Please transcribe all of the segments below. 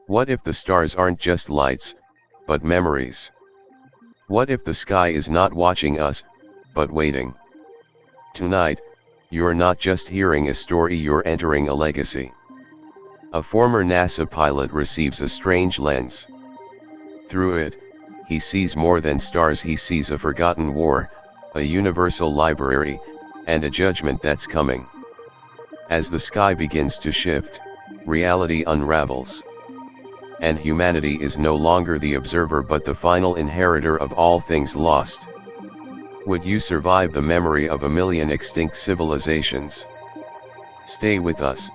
What if the stars aren't just lights, but memories? What if the sky is not watching us, but waiting? Tonight, you're not just hearing a story, you're entering a legacy. A former NASA pilot receives a strange lens. Through it, he sees more than stars, he sees a forgotten war, a universal library, and a judgment that's coming. As the sky begins to shift, reality unravels. And humanity is no longer the observer but the final inheritor of all things lost. Would you survive the memory of a million extinct civilizations? Stay with us.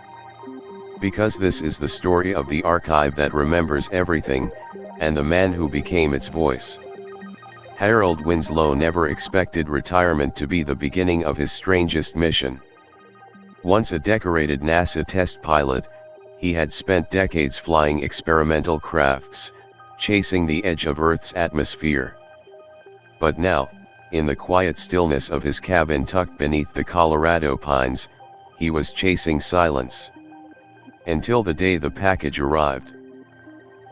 Because this is the story of the archive that remembers everything, and the man who became its voice. Harold Winslow never expected retirement to be the beginning of his strangest mission. Once a decorated NASA test pilot, he had spent decades flying experimental crafts, chasing the edge of Earth's atmosphere. But now, in the quiet stillness of his cabin tucked beneath the Colorado pines, he was chasing silence. Until the day the package arrived.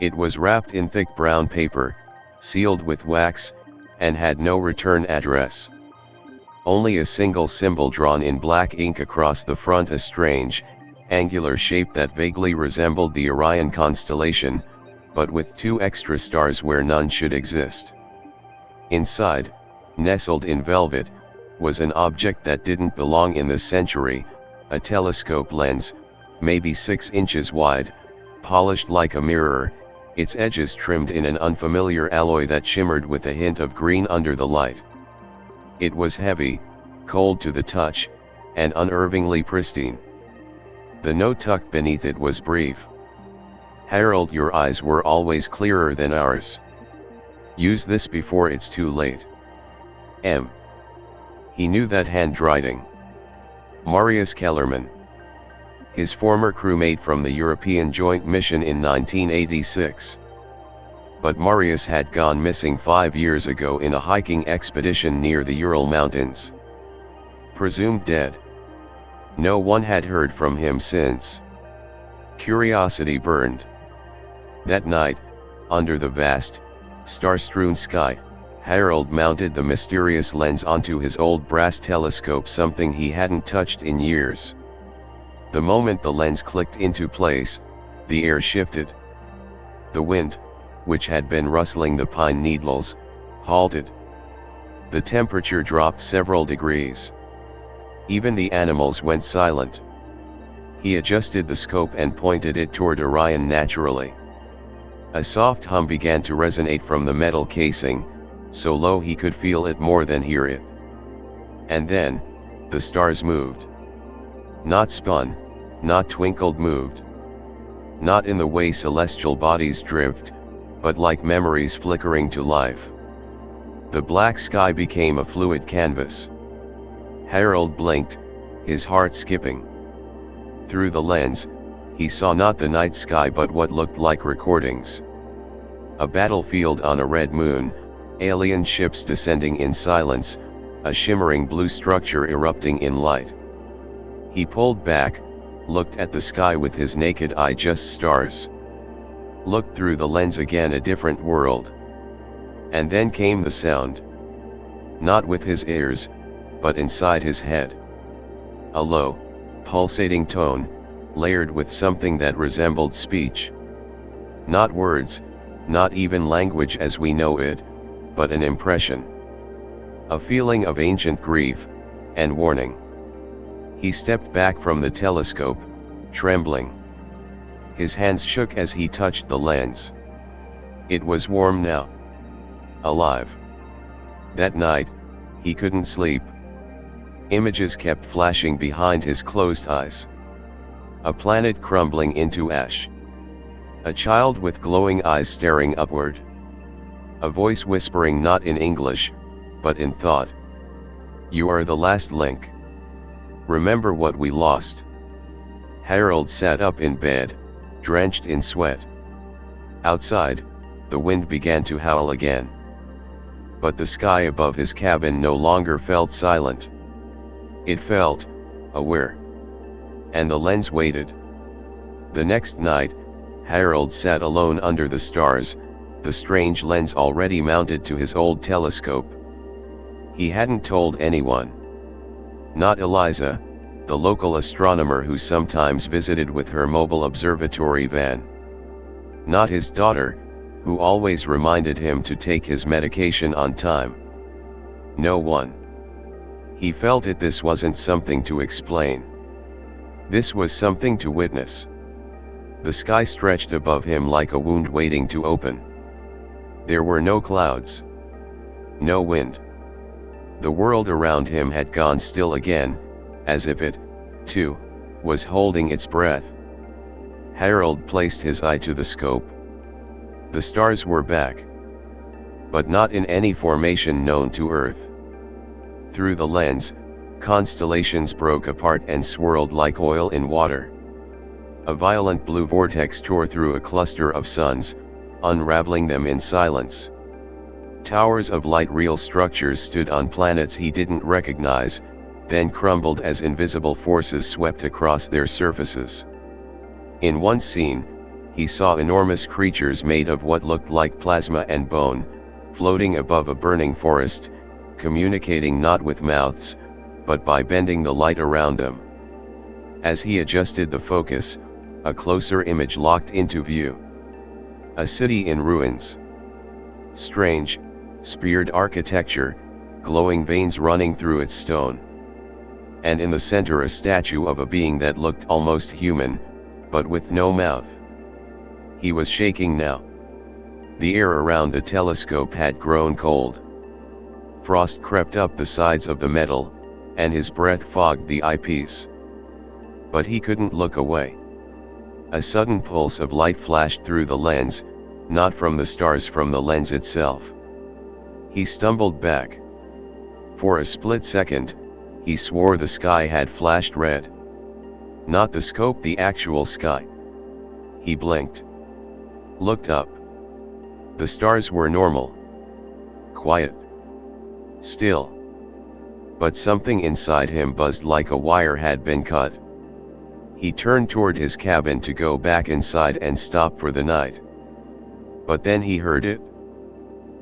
It was wrapped in thick brown paper, sealed with wax, and had no return address. Only a single symbol drawn in black ink across the front, a strange, angular shape that vaguely resembled the Orion constellation, but with 2 extra stars where none should exist. Inside, nestled in velvet, was an object that didn't belong in this century, a telescope lens, maybe 6 inches wide, polished like a mirror, its edges trimmed in an unfamiliar alloy that shimmered with a hint of green under the light. It was heavy, cold to the touch, and unnervingly pristine. The note tucked beneath it was brief. Harold, your eyes were always clearer than ours. Use this before it's too late. M. He knew that handwriting. Marius Kellerman. His former crewmate from the European joint mission in 1986. But Marius had gone missing 5 years ago in a hiking expedition near the Ural Mountains. Presumed dead. No one had heard from him since. Curiosity burned. That night, under the vast, star-strewn sky, Harold mounted the mysterious lens onto his old brass telescope, something he hadn't touched in years. The moment the lens clicked into place, the air shifted. The wind, which had been rustling the pine needles, halted. The temperature dropped several degrees. Even the animals went silent. He adjusted the scope and pointed it toward Orion naturally. A soft hum began to resonate from the metal casing, so low he could feel it more than hear it. And then, the stars moved. Not spun, not twinkled, moved. Not in the way celestial bodies drift, but like memories flickering to life. The black sky became a fluid canvas. Harold blinked, his heart skipping. Through the lens, he saw not the night sky but what looked like recordings. A battlefield on a red moon, alien ships descending in silence, a shimmering blue structure erupting in light. He pulled back, looked at the sky with his naked eye, just stars. Looked through the lens again, a different world. And then came the sound. Not with his ears, but inside his head. A low, pulsating tone, layered with something that resembled speech. Not words, not even language as we know it, but an impression. A feeling of ancient grief, and warning. He stepped back from the telescope, trembling. His hands shook as he touched the lens. It was warm now. Alive. That night, he couldn't sleep. Images kept flashing behind his closed eyes. A planet crumbling into ash. A child with glowing eyes staring upward. A voice whispering not in English, but in thought. You are the last link. Remember what we lost. Harold sat up in bed, drenched in sweat. Outside, the wind began to howl again. But the sky above his cabin no longer felt silent. It felt aware. And the lens waited. The next night, Harold sat alone under the stars, the strange lens already mounted to his old telescope. He hadn't told anyone. Not Eliza, the local astronomer who sometimes visited with her mobile observatory van. Not his daughter, who always reminded him to take his medication on time. No one. He felt it. This wasn't something to explain. This was something to witness. The sky stretched above him like a wound waiting to open. There were no clouds. No wind. The world around him had gone still again, as if it, too, was holding its breath. Harold placed his eye to the scope. The stars were back. But not in any formation known to Earth. Through the lens, constellations broke apart and swirled like oil in water. A violent blue vortex tore through a cluster of suns, unraveling them in silence. Towers of light, real structures, stood on planets he didn't recognize, then crumbled as invisible forces swept across their surfaces. In one scene, he saw enormous creatures made of what looked like plasma and bone, floating above a burning forest, communicating not with mouths, but by bending the light around them. As he adjusted the focus, a closer image locked into view. A city in ruins. Strange, speared architecture, glowing veins running through its stone. And in the center a statue of a being that looked almost human, but with no mouth. He was shaking now. The air around the telescope had grown cold. Frost crept up the sides of the metal, and his breath fogged the eyepiece. But he couldn't look away. A sudden pulse of light flashed through the lens, not from the stars, from the lens itself. He stumbled back. For a split second, he swore the sky had flashed red. Not the scope, the actual sky. He blinked. Looked up. The stars were normal. Quiet. Still. But something inside him buzzed like a wire had been cut. He turned toward his cabin to go back inside and stop for the night. But then he heard it.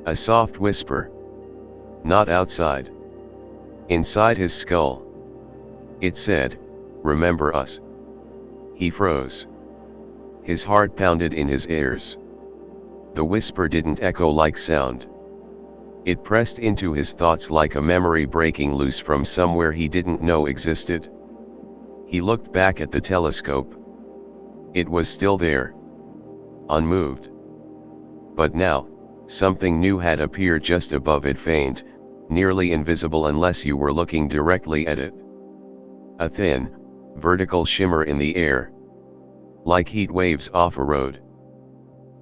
A soft whisper. Not outside. Inside his skull. It said, "Remember us." He froze. His heart pounded in his ears. The whisper didn't echo like sound. It pressed into his thoughts like a memory breaking loose from somewhere he didn't know existed. He looked back at the telescope. It was still there. Unmoved. But now, something new had appeared just above it, faint, nearly invisible unless you were looking directly at it. A thin, vertical shimmer in the air. Like heat waves off a road.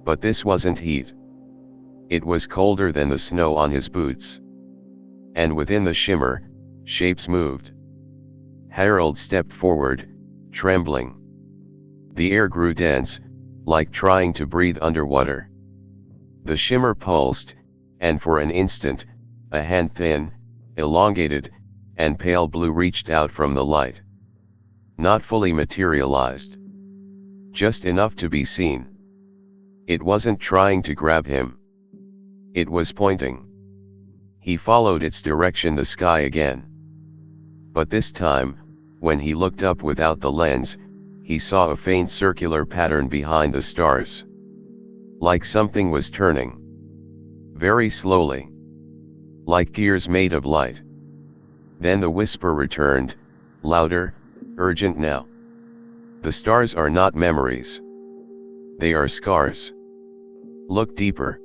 But this wasn't heat. It was colder than the snow on his boots. And within the shimmer, shapes moved. Harold stepped forward, trembling. The air grew dense, like trying to breathe underwater. The shimmer pulsed, and for an instant, a hand, thin, elongated, and pale blue, reached out from the light. Not fully materialized. Just enough to be seen. It wasn't trying to grab him. It was pointing. He followed its direction, the sky again. But this time, when he looked up without the lens, he saw a faint circular pattern behind the stars. Like something was turning. Very slowly. Like gears made of light. Then the whisper returned, louder, urgent now. The stars are not memories. They are scars. Look deeper.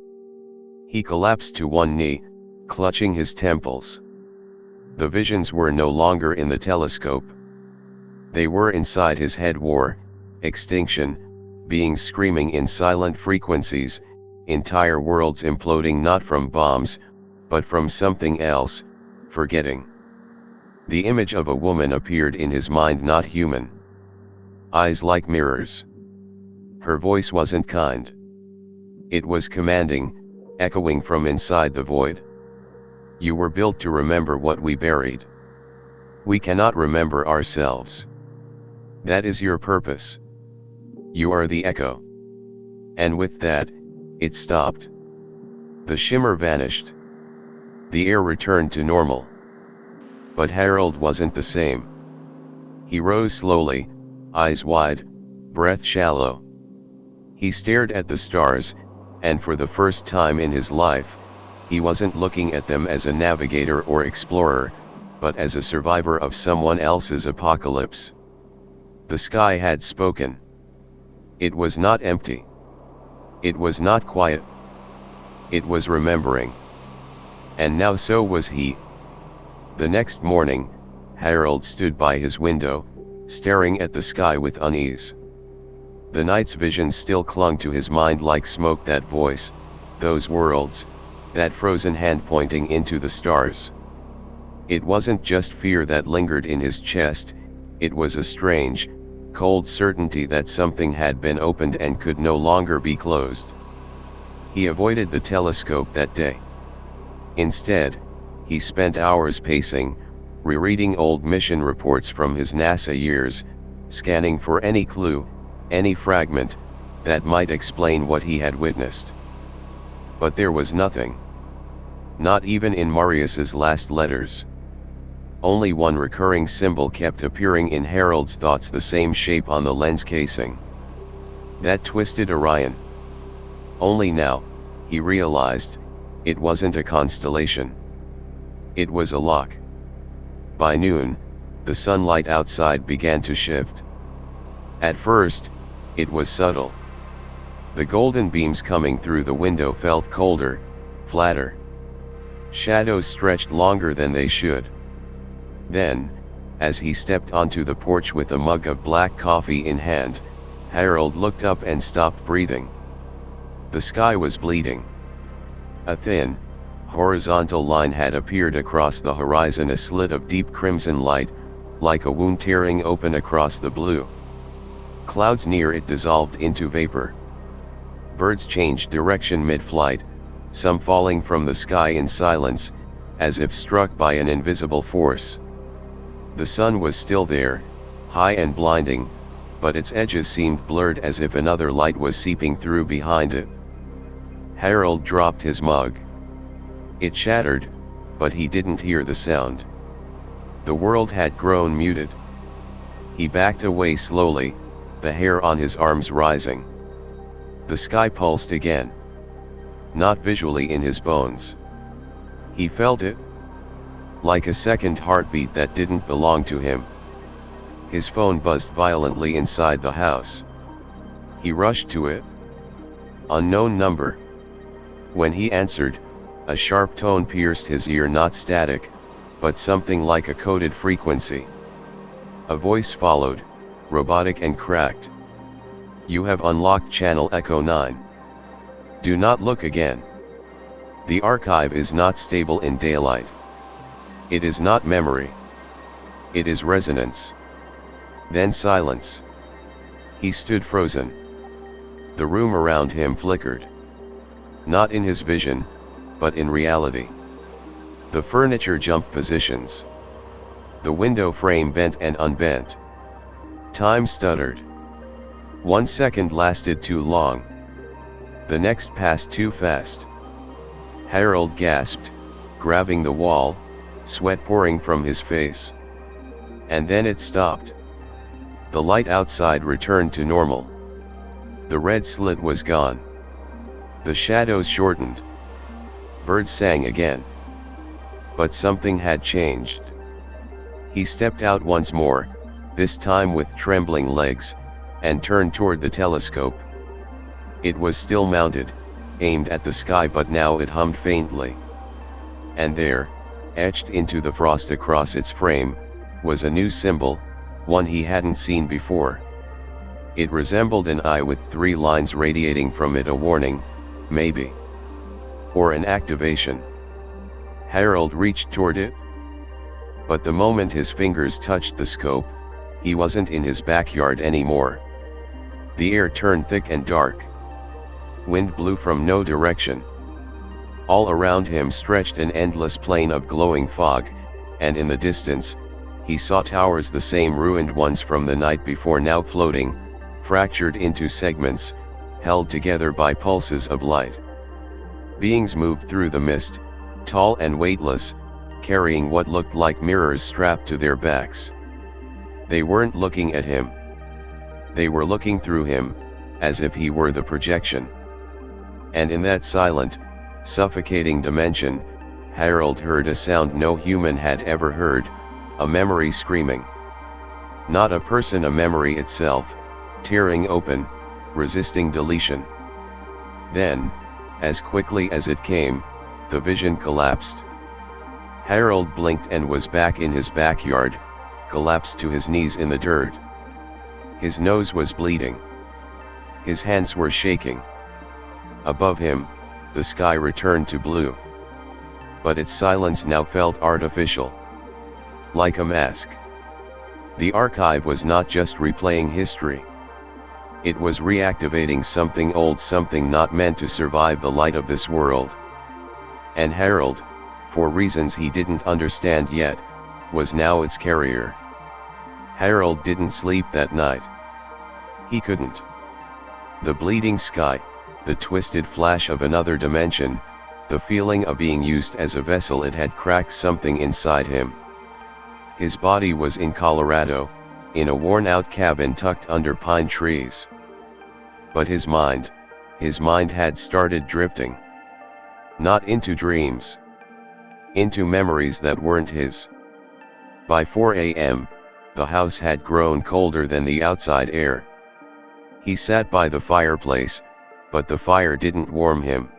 He collapsed to one knee, clutching his temples. The visions were no longer in the telescope. They were inside his head. War, extinction, beings screaming in silent frequencies, entire worlds imploding not from bombs, but from something else, forgetting. The image of a woman appeared in his mind, not human. Eyes like mirrors. Her voice wasn't kind. It was commanding, echoing from inside the void. You were built to remember what we buried. We cannot remember ourselves. That is your purpose. You are the echo. And with that, it stopped. The shimmer vanished. The air returned to normal. But Harold wasn't the same. He rose slowly, eyes wide, breath shallow. He stared at the stars, and for the first time in his life, he wasn't looking at them as a navigator or explorer, but as a survivor of someone else's apocalypse. The sky had spoken. It was not empty. It was not quiet. It was remembering. And now so was he. The next morning, Harold stood by his window, staring at the sky with unease. The night's vision still clung to his mind like smoke, that voice, those worlds, that frozen hand pointing into the stars. It wasn't just fear that lingered in his chest, it was a strange, cold certainty that something had been opened and could no longer be closed. He avoided the telescope that day. Instead, he spent hours pacing, rereading old mission reports from his NASA years, scanning for any clue, any fragment, that might explain what he had witnessed. But there was nothing. Not even in Marius's last letters. Only one recurring symbol kept appearing in Harold's thoughts, the same shape on the lens casing. That twisted Orion. Only now, he realized, it wasn't a constellation. It was a lock. By noon, the sunlight outside began to shift. At first, it was subtle. The golden beams coming through the window felt colder, flatter. Shadows stretched longer than they should. Then, as he stepped onto the porch with a mug of black coffee in hand, Harold looked up and stopped breathing. The sky was bleeding. A thin, horizontal line had appeared across the horizon, a slit of deep crimson light, like a wound tearing open across the blue. Clouds near it dissolved into vapor. Birds changed direction mid-flight, some falling from the sky in silence, as if struck by an invisible force. The sun was still there, high and blinding, but its edges seemed blurred, as if another light was seeping through behind it. Harold dropped his mug. It shattered, but he didn't hear the sound. The world had grown muted. He backed away slowly, the hair on his arms rising. The sky pulsed again. Not visually in his bones. He felt it. Like a second heartbeat that didn't belong to him. His phone buzzed violently inside the house. He rushed to it. Unknown number. When he answered, a sharp tone pierced his ear, not static, but something like a coded frequency. A voice followed, robotic and cracked. You have unlocked channel Echo 9. Do not look again. The archive is not stable in daylight. It is not memory. It is resonance. Then silence. He stood frozen. The room around him flickered. Not in his vision, but in reality. The furniture jumped positions. The window frame bent and unbent. Time stuttered. 1 second lasted too long. The next passed too fast. Harold gasped, grabbing the wall, sweat pouring from his face. And then it stopped. The light outside returned to normal. The red slit was gone. The shadows shortened. Birds sang again. But something had changed. He stepped out once more, this time with trembling legs, and turned toward the telescope. It was still mounted, aimed at the sky, but now it hummed faintly. And there, etched into the frost across its frame, was a new symbol, one he hadn't seen before. It resembled an eye with 3 lines radiating from it, a warning, maybe. Or an activation. Harold reached toward it. But the moment his fingers touched the scope, he wasn't in his backyard anymore. The air turned thick and dark. Wind blew from no direction. All around him stretched an endless plain of glowing fog, and in the distance, he saw towers, the same ruined ones from the night before, now floating, fractured into segments, held together by pulses of light. Beings moved through the mist, tall and weightless, carrying what looked like mirrors strapped to their backs. They weren't looking at him. They were looking through him, as if he were the projection. And in that silent, suffocating dimension, Harold heard a sound no human had ever heard, a memory screaming. Not a person, a memory itself, tearing open, resisting deletion. Then, as quickly as it came, the vision collapsed. Harold blinked and was back in his backyard, collapsed to his knees in the dirt. His nose was bleeding. His hands were shaking. Above him, the sky returned to blue. But its silence now felt artificial. Like a mask. The archive was not just replaying history. It was reactivating something old, something not meant to survive the light of this world. And Harold, for reasons he didn't understand yet, was now its carrier. Harold didn't sleep that night. He couldn't. The bleeding sky, the twisted flash of another dimension, the feeling of being used as a vessel, it had cracked something inside him. His body was in Colorado, in a worn-out cabin tucked under pine trees. But his mind had started drifting. Not into dreams. Into memories that weren't his. By 4 a.m., the house had grown colder than the outside air. He sat by the fireplace, but the fire didn't warm him.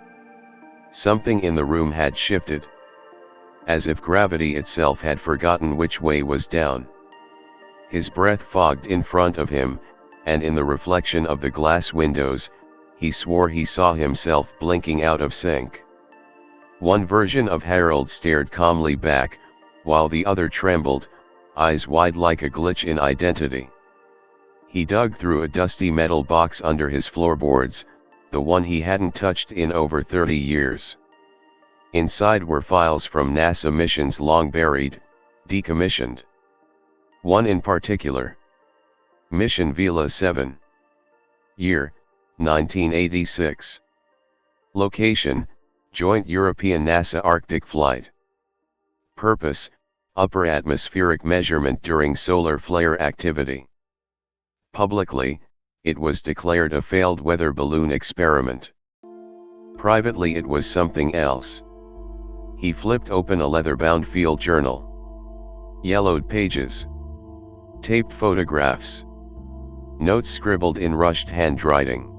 Something in the room had shifted. As if gravity itself had forgotten which way was down. His breath fogged in front of him, and in the reflection of the glass windows, he swore he saw himself blinking out of sync. One version of Harold stared calmly back, while the other trembled, eyes wide like a glitch in identity. He dug through a dusty metal box under his floorboards, the one he hadn't touched in over 30 years. Inside were files from NASA missions long buried, decommissioned. One in particular. Mission Vela 7. Year, 1986. Location, Joint European NASA Arctic Flight. Purpose, upper atmospheric measurement during solar flare activity. Publicly, it was declared a failed weather balloon experiment. Privately, it was something else. He flipped open a leather-bound field journal. Yellowed pages. Taped photographs. Notes scribbled in rushed handwriting.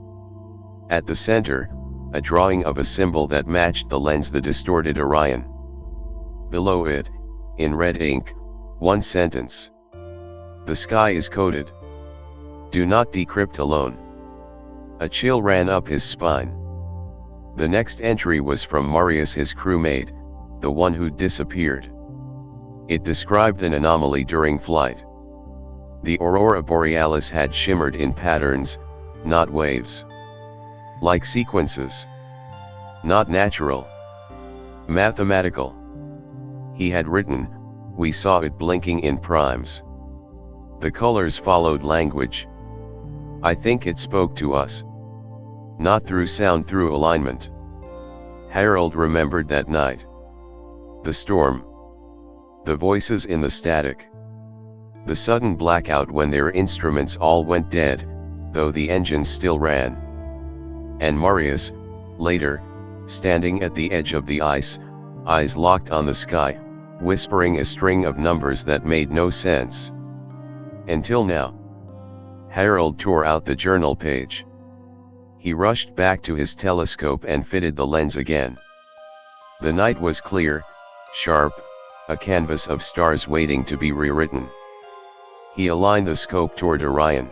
At the center, a drawing of a symbol that matched the lens, the distorted Orion. Below it, in red ink, one sentence. The sky is coded. Do not decrypt alone. A chill ran up his spine. The next entry was from Marius, his crewmate, the one who'd disappeared. It described an anomaly during flight. The aurora borealis had shimmered in patterns, not waves. Like sequences. Not natural. Mathematical. He had written, "We saw it blinking in primes." The colors followed language. I think it spoke to us. Not through sound, through alignment. Harold remembered that night. The storm. The voices in the static. The sudden blackout when their instruments all went dead, though the engines still ran. And Marius, later, standing at the edge of the ice, eyes locked on the sky, whispering a string of numbers that made no sense. Until now. Harold tore out the journal page. He rushed back to his telescope and fitted the lens again. The night was clear, sharp, a canvas of stars waiting to be rewritten. He aligned the scope toward Orion.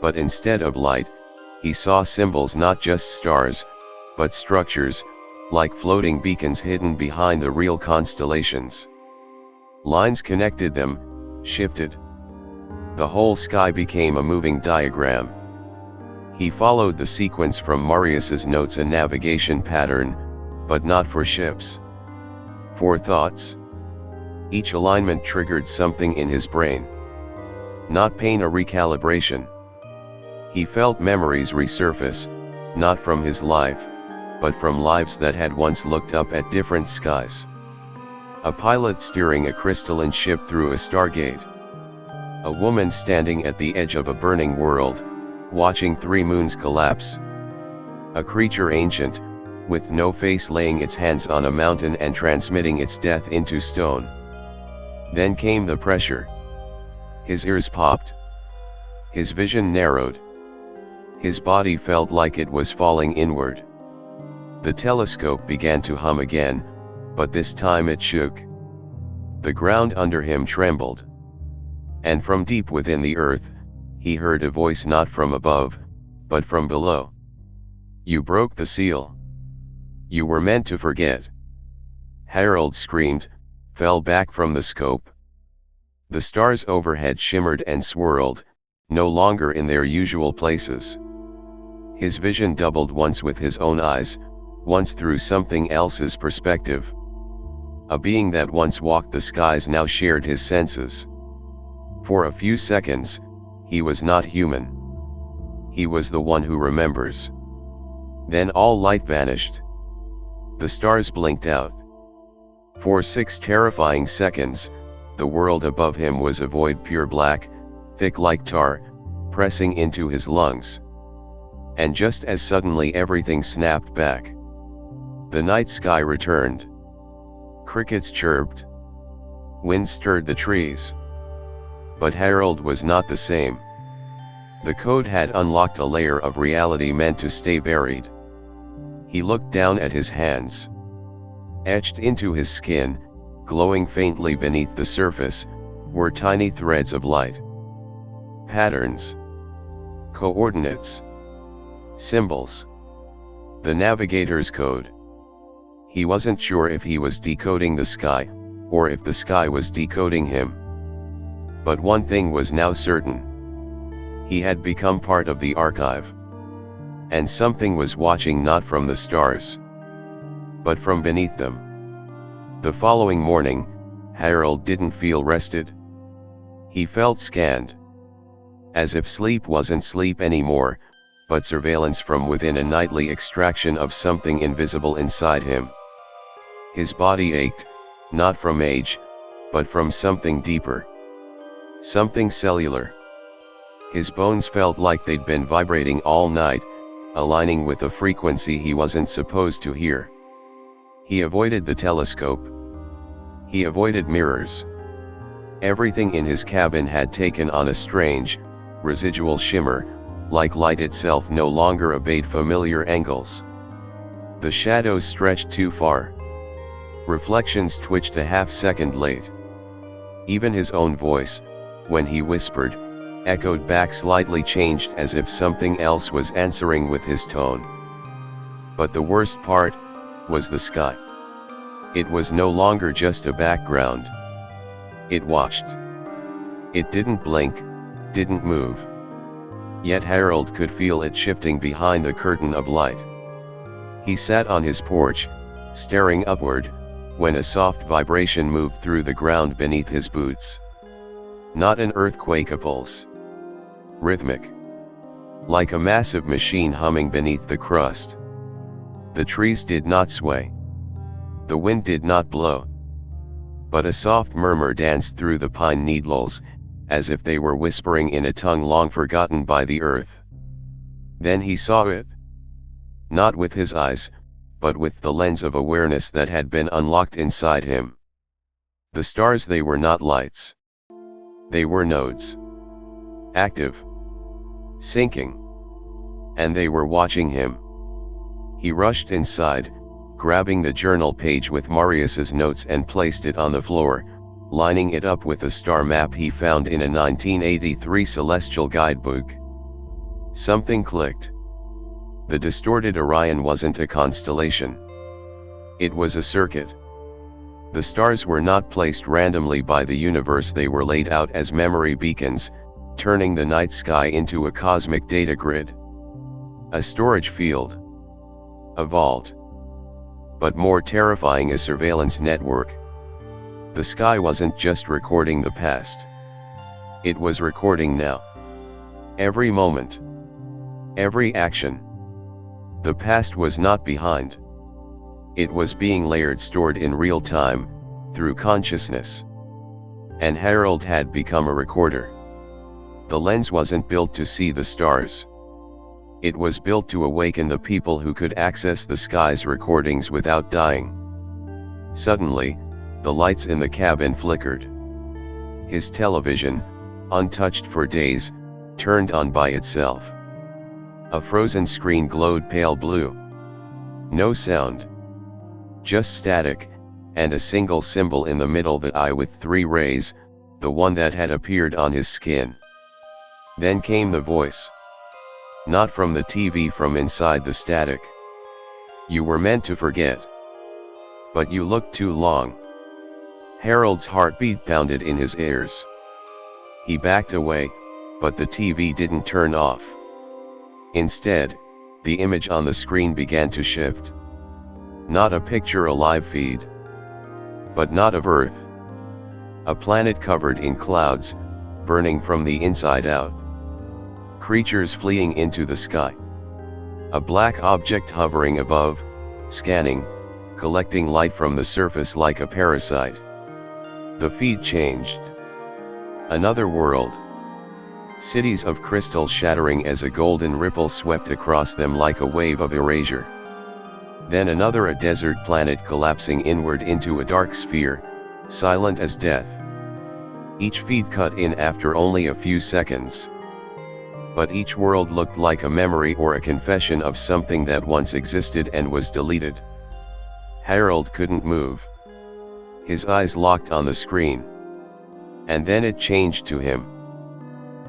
But instead of light, he saw symbols, not just stars, but structures, like floating beacons hidden behind the real constellations. Lines connected them, shifted. The whole sky became a moving diagram. He followed the sequence from Marius's notes, a navigation pattern, but not for ships. For thoughts. Each alignment triggered something in his brain. Not pain, a recalibration. He felt memories resurface, not from his life, but from lives that had once looked up at different skies. A pilot steering a crystalline ship through a stargate. A woman standing at the edge of a burning world, watching 3 moons collapse. A creature ancient, with no face laying its hands on a mountain and transmitting its death into stone. Then came the pressure. His ears popped. His vision narrowed. His body felt like it was falling inward. The telescope began to hum again, but this time it shook. The ground under him trembled. And from deep within the earth, he heard a voice not from above, but from below. "You broke the seal. You were meant to forget." Harold screamed, fell back from the scope. The stars overhead shimmered and swirled, no longer in their usual places. His vision doubled once with his own eyes, once through something else's perspective. A being that once walked the skies now shared his senses. For a few seconds, he was not human. He was the one who remembers. Then all light vanished. The stars blinked out. For 6 terrifying seconds, the world above him was a void, pure black, thick like tar, pressing into his lungs. And just as suddenly everything snapped back. The night sky returned. Crickets chirped. Wind stirred the trees. But Harold was not the same. The code had unlocked a layer of reality meant to stay buried. He looked down at his hands. Etched into his skin, glowing faintly beneath the surface, were tiny threads of light. Patterns. Coordinates. Symbols. The navigator's code. He wasn't sure if he was decoding the sky, or if the sky was decoding him. But one thing was now certain. He had become part of the archive. And something was watching not from the stars, but from beneath them. The following morning, Harold didn't feel rested. He felt scanned. As if sleep wasn't sleep anymore, but surveillance from within, a nightly extraction of something invisible inside him. His body ached, not from age, but from something deeper. Something cellular. His bones felt like they'd been vibrating all night, aligning with a frequency he wasn't supposed to hear. He avoided the telescope. He avoided mirrors. Everything in his cabin had taken on a strange, residual shimmer, like light itself no longer obeyed familiar angles. The shadows stretched too far. Reflections twitched a half-second late. Even his own voice, when he whispered, echoed back slightly changed, as if something else was answering with his tone. But the worst part was the sky. It was no longer just a background. It watched. It didn't blink, didn't move. Yet Harold could feel it shifting behind the curtain of light. He sat on his porch, staring upward, when a soft vibration moved through the ground beneath his boots. Not an earthquake, a pulse. Rhythmic. Like a massive machine humming beneath the crust. The trees did not sway. The wind did not blow. But a soft murmur danced through the pine needles, as if they were whispering in a tongue long forgotten by the earth. Then he saw it. Not with his eyes, but with the lens of awareness that had been unlocked inside him. The stars, they were not lights. They were nodes. Active. Sinking. And they were watching him. He rushed inside, grabbing the journal page with Marius's notes and placed it on the floor, lining it up with a star map he found in a 1983 celestial guidebook. Something clicked. The distorted Orion wasn't a constellation. It was a circuit. The stars were not placed randomly by the universe, they were laid out as memory beacons, turning the night sky into a cosmic data grid. A storage field. A vault. But more terrifying, a surveillance network. The sky wasn't just recording the past. It was recording now. Every moment. Every action. The past was not behind. It was being layered, stored in real time, through consciousness. And Harold had become a recorder. The lens wasn't built to see the stars. It was built to awaken the people who could access the sky's recordings without dying. Suddenly, the lights in the cabin flickered. His television, untouched for days, turned on by itself. A frozen screen glowed pale blue. No sound. Just static, and a single symbol in the middle, the eye with 3 rays, the one that had appeared on his skin. Then came the voice. Not from the TV, from inside the static. You were meant to forget. But you looked too long. Harold's heartbeat pounded in his ears. He backed away, but the TV didn't turn off. Instead, the image on the screen began to shift. Not a picture, a live feed. But not of Earth. A planet covered in clouds, burning from the inside out. Creatures fleeing into the sky. A black object hovering above, scanning, collecting light from the surface like a parasite. The feed changed. Another world. Cities of crystal shattering as a golden ripple swept across them like a wave of erasure. Then another, a desert planet collapsing inward into a dark sphere, silent as death. Each feed cut in after only a few seconds. But each world looked like a memory or a confession of something that once existed and was deleted. Harold couldn't move. His eyes locked on the screen. And then it changed to him.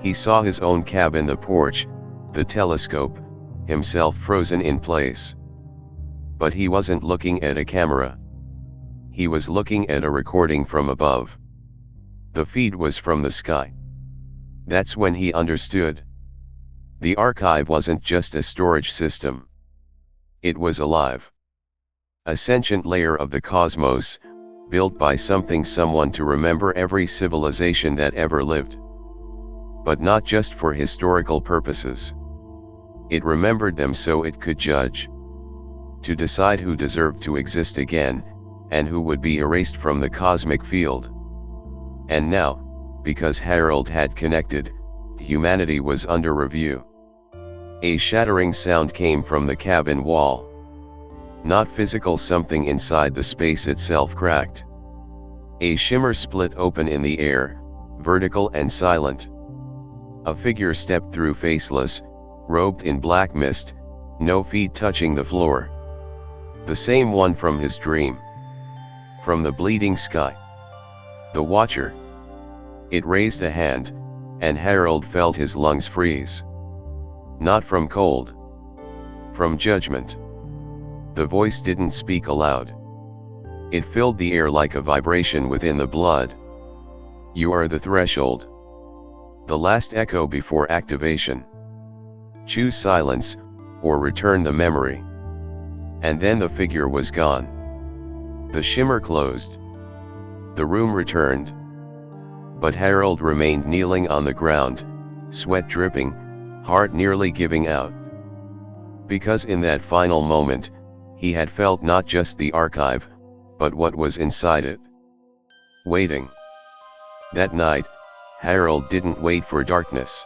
He saw his own cabin, the porch, the telescope, himself frozen in place. But he wasn't looking at a camera. He was looking at a recording from above. The feed was from the sky. That's when he understood. The archive wasn't just a storage system. It was alive. A sentient layer of the cosmos, built by someone to remember every civilization that ever lived. But not just for historical purposes. It remembered them so it could judge. To decide who deserved to exist again, and who would be erased from the cosmic field. And now, because Harold had connected, humanity was under review. A shattering sound came from the cabin wall. Not physical, something inside the space itself cracked. A shimmer split open in the air, vertical and silent. A figure stepped through, faceless, robed in black mist, no feet touching the floor. The same one from his dream. From the bleeding sky. The Watcher. It raised a hand, and Harold felt his lungs freeze. Not from cold. From judgment. The voice didn't speak aloud. It filled the air like a vibration within the blood. You are the threshold. The last echo before activation. Choose silence, or return the memory. And then the figure was gone. The shimmer closed. The room returned. But Harold remained kneeling on the ground, sweat dripping, heart nearly giving out. Because in that final moment, he had felt not just the archive, but what was inside it. Waiting. That night, Harold didn't wait for darkness.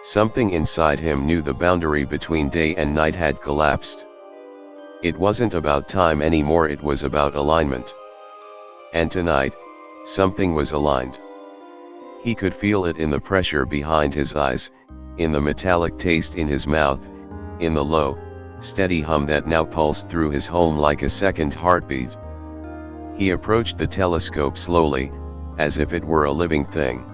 Something inside him knew the boundary between day and night had collapsed. It wasn't about time anymore, it was about alignment. And tonight, something was aligned. He could feel it in the pressure behind his eyes, in the metallic taste in his mouth, in the low, steady hum that now pulsed through his home like a second heartbeat. He approached the telescope slowly, as if it were a living thing.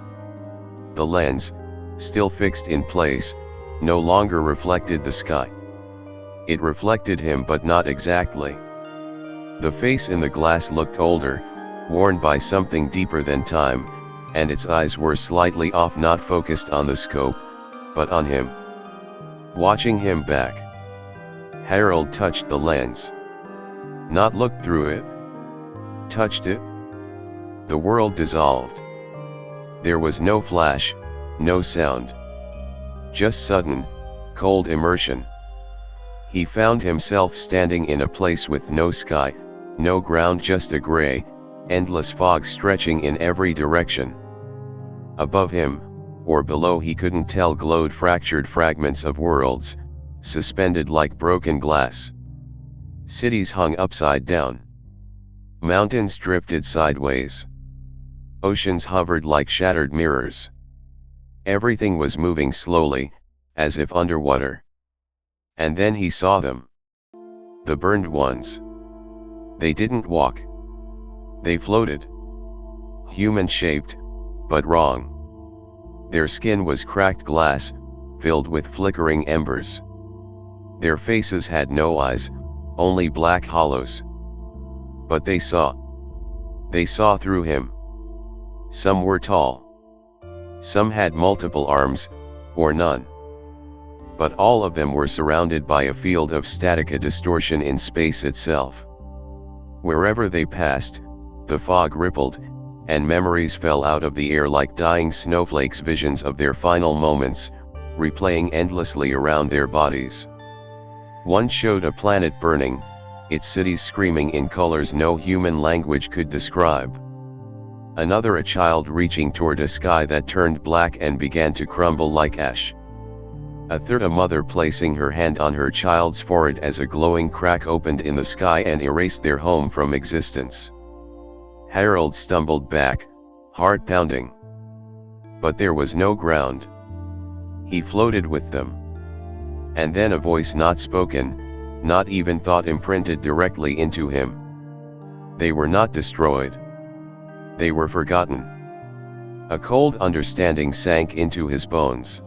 The lens, still fixed in place, no longer reflected the sky. It reflected him, but not exactly. The face in the glass looked older, worn by something deeper than time, and its eyes were slightly off, not focused on the scope, but on him. Watching him back. Harold touched the lens. Not looked through it. Touched it. The world dissolved. There was no flash, no sound. Just sudden, Cold immersion. He found himself standing in a place with no sky, no ground, just a gray, endless fog stretching in every direction. Above him, or below he couldn't tell, glowed fractured fragments of worlds, suspended like broken glass. Cities hung upside down. Mountains drifted sideways. Oceans hovered like shattered mirrors. Everything was moving slowly, as if underwater. And then he saw them. The burned ones. They didn't walk. They floated. Human-shaped, but wrong. Their skin was cracked glass, filled with flickering embers. Their faces had no eyes, only black hollows. But they saw. They saw through him. Some were tall. Some had multiple arms, or none. But all of them were surrounded by a field of static, a distortion in space itself. Wherever they passed, the fog rippled, and memories fell out of the air like dying snowflakes, visions of their final moments, replaying endlessly around their bodies. One showed a planet burning, its cities screaming in colors no human language could describe. Another a child reaching toward a sky that turned black and began to crumble like ash. A third a mother placing her hand on her child's forehead as a glowing crack opened in the sky and erased their home from existence. Harold stumbled back, heart pounding. But there was no ground. He floated with them. And then a voice not spoken, not even thought, imprinted directly into him. They were not destroyed. They were forgotten. A cold understanding sank into his bones.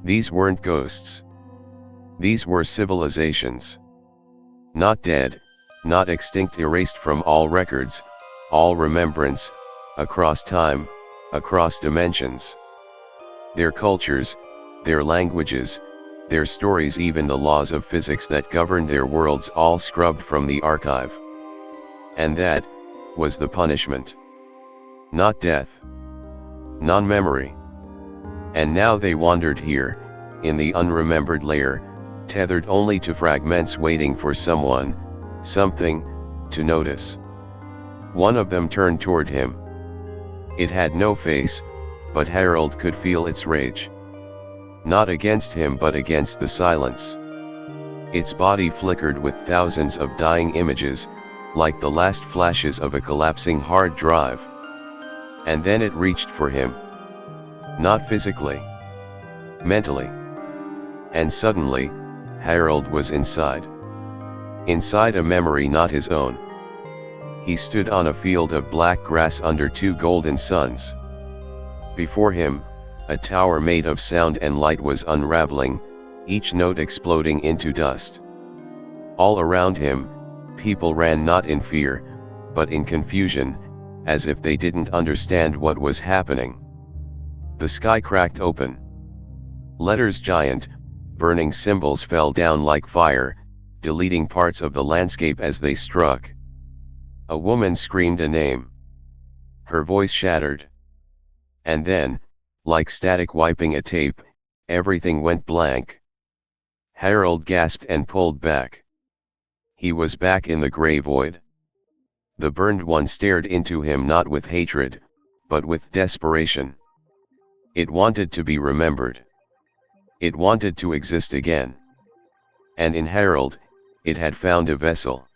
These weren't ghosts. These were civilizations. Not dead, not extinct, erased from all records, all remembrance, across time, across dimensions. Their cultures, their languages, their stories, even the laws of physics that governed their worlds, all scrubbed from the archive. And that was the punishment. Not death. Non-memory. And now they wandered here, in the unremembered layer, tethered only to fragments, waiting for someone, something, to notice. One of them turned toward him. It had no face, but Harold could feel its rage. Not against him but against the silence. Its body flickered with thousands of dying images, like the last flashes of a collapsing hard drive. And then it reached for him. Not physically. Mentally. And suddenly, Harold was inside. Inside a memory not his own. He stood on a field of black grass under two golden suns. Before him, a tower made of sound and light was unraveling, each note exploding into dust. All around him, people ran not in fear, but in confusion, as if they didn't understand what was happening. The sky cracked open. Letters giant, burning symbols fell down like fire, deleting parts of the landscape as they struck. A woman screamed a name. Her voice shattered. And then, like static wiping a tape, everything went blank. Harold gasped and pulled back. He was back in the gray void. The burned one stared into him not with hatred, but with desperation. It wanted to be remembered. It wanted to exist again. And in Harold, it had found a vessel.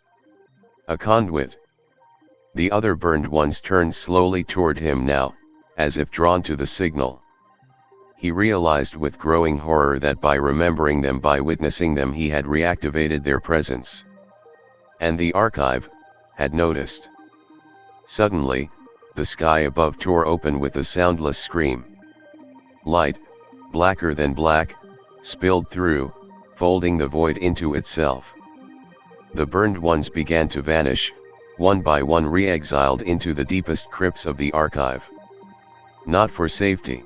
A conduit. The other burned ones turned slowly toward him now, as if drawn to the signal. He realized with growing horror that by remembering them, by witnessing them, he had reactivated their presence. And the archive had noticed. Suddenly, the sky above tore open with a soundless scream. Light, blacker than black, spilled through, folding the void into itself. The burned ones began to vanish, one by one re-exiled into the deepest crypts of the archive. Not for safety,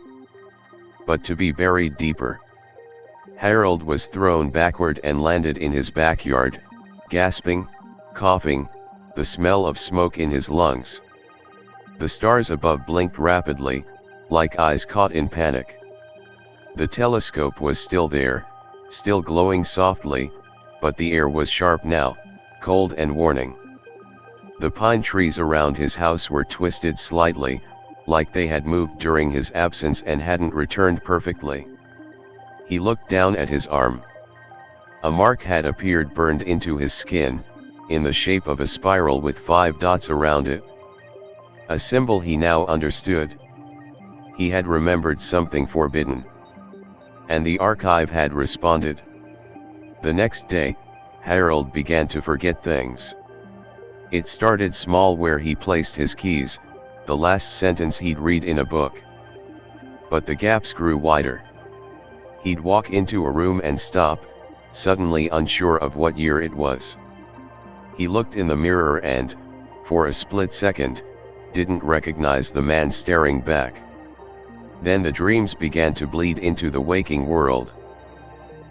but to be buried deeper. Harold was thrown backward and landed in his backyard, gasping, coughing, the smell of smoke in his lungs. The stars above blinked rapidly, like eyes caught in panic. The telescope was still there, still glowing softly, but the air was sharp now, cold and warning. The pine trees around his house were twisted slightly, like they had moved during his absence and hadn't returned perfectly. He looked down at his arm. A mark had appeared burned into his skin, in the shape of a spiral with 5 dots around it. A symbol he now understood. He had remembered something forbidden. And the archive had responded. The next day, Harold began to forget things. It started small, where he placed his keys, the last sentence he'd read in a book. But the gaps grew wider. He'd walk into a room and stop, suddenly unsure of what year it was. He looked in the mirror and, for a split second, didn't recognize the man staring back. Then the dreams began to bleed into the waking world.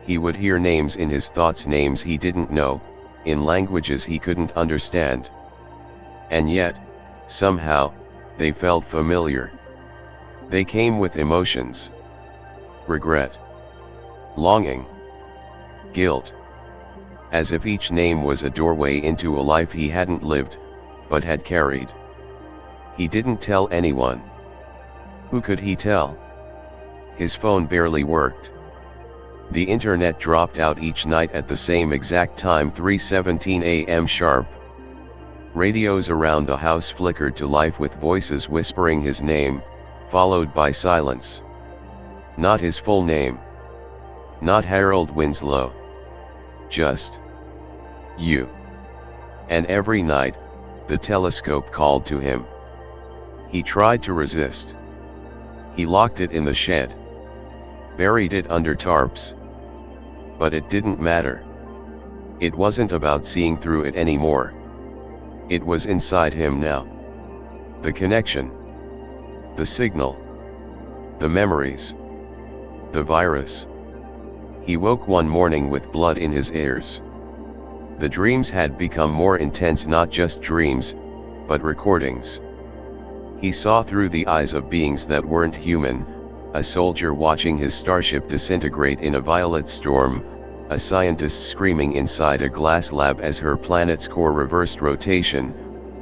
He would hear names in his thoughts, names he didn't know, in languages he couldn't understand. And yet, somehow, they felt familiar. They came with emotions. Regret. Longing. Guilt. As if each name was a doorway into a life he hadn't lived, but had carried. He didn't tell anyone. Who could he tell? His phone barely worked. The internet dropped out each night at the same exact time, 3:17 a.m. sharp. Radios around the house flickered to life with voices whispering his name, followed by silence. Not his full name. Not Harold Winslow. Just you. And every night, the telescope called to him. He tried to resist. He locked it in the shed. Buried it under tarps. But it didn't matter. It wasn't about seeing through it anymore. It was inside him now. The connection. The signal. The memories. The virus. He woke one morning with blood in his ears. The dreams had become more intense, not just dreams, but recordings. He saw through the eyes of beings that weren't human, a soldier watching his starship disintegrate in a violet storm, a scientist screaming inside a glass lab as her planet's core reversed rotation,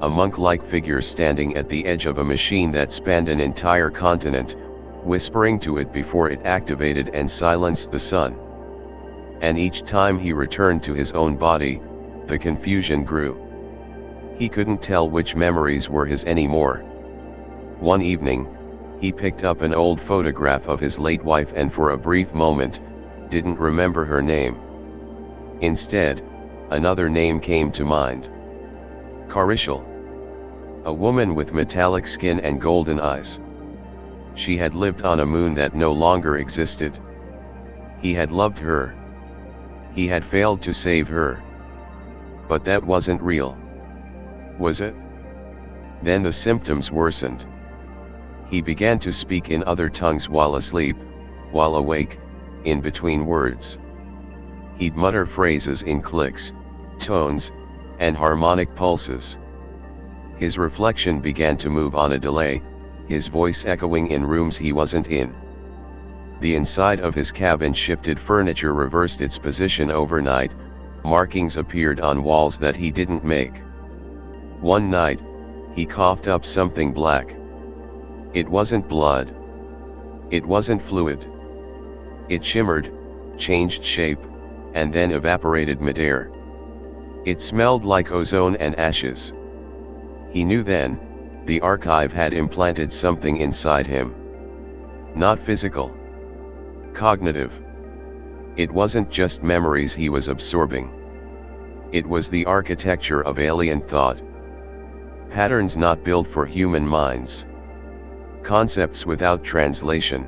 a monk-like figure standing at the edge of a machine that spanned an entire continent, whispering to it before it activated and silenced the sun. And each time he returned to his own body, the confusion grew. He couldn't tell which memories were his anymore. One evening, he picked up an old photograph of his late wife and for a brief moment, didn't remember her name. Instead, another name came to mind. Carishal. A woman with metallic skin and golden eyes. She had lived on a moon that no longer existed. He had loved her. He had failed to save her. But that wasn't real. Was it? Then the symptoms worsened. He began to speak in other tongues while asleep, while awake, in between words. He'd mutter phrases in clicks, tones, and harmonic pulses. His reflection began to move on a delay, his voice echoing in rooms he wasn't in. The inside of his cabin shifted, furniture reversed its position overnight, markings appeared on walls that he didn't make. One night, he coughed up something black. It wasn't blood. It wasn't fluid. It shimmered, changed shape, and then evaporated midair. It smelled like ozone and ashes. He knew then, the archive had implanted something inside him. Not physical. Cognitive. It wasn't just memories he was absorbing. It was the architecture of alien thought. Patterns not built for human minds. Concepts without translation.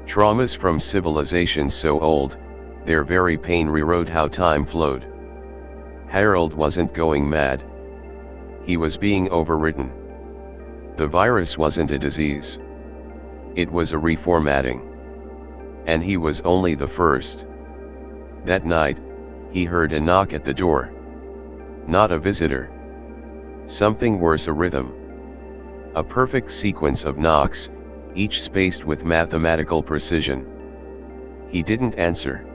Traumas from civilizations so old, their very pain rewrote how time flowed. Harold wasn't going mad. He was being overwritten. The virus wasn't a disease. It was a reformatting. And he was only the first. That night, he heard a knock at the door. Not a visitor. Something worse, a rhythm. A perfect sequence of knocks, each spaced with mathematical precision. He didn't answer.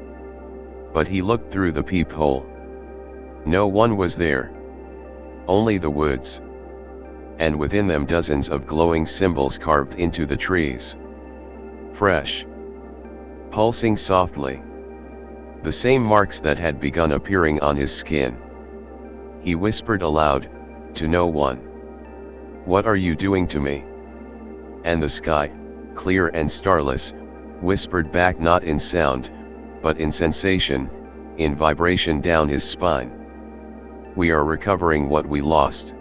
But he looked through the peephole. No one was there. Only the woods. And within them dozens of glowing symbols carved into the trees. Fresh. Pulsing softly. The same marks that had begun appearing on his skin. He whispered aloud, to no one. What are you doing to me? And the sky, clear and starless, whispered back not in sound, but in sensation, in vibration down his spine. We are recovering what we lost.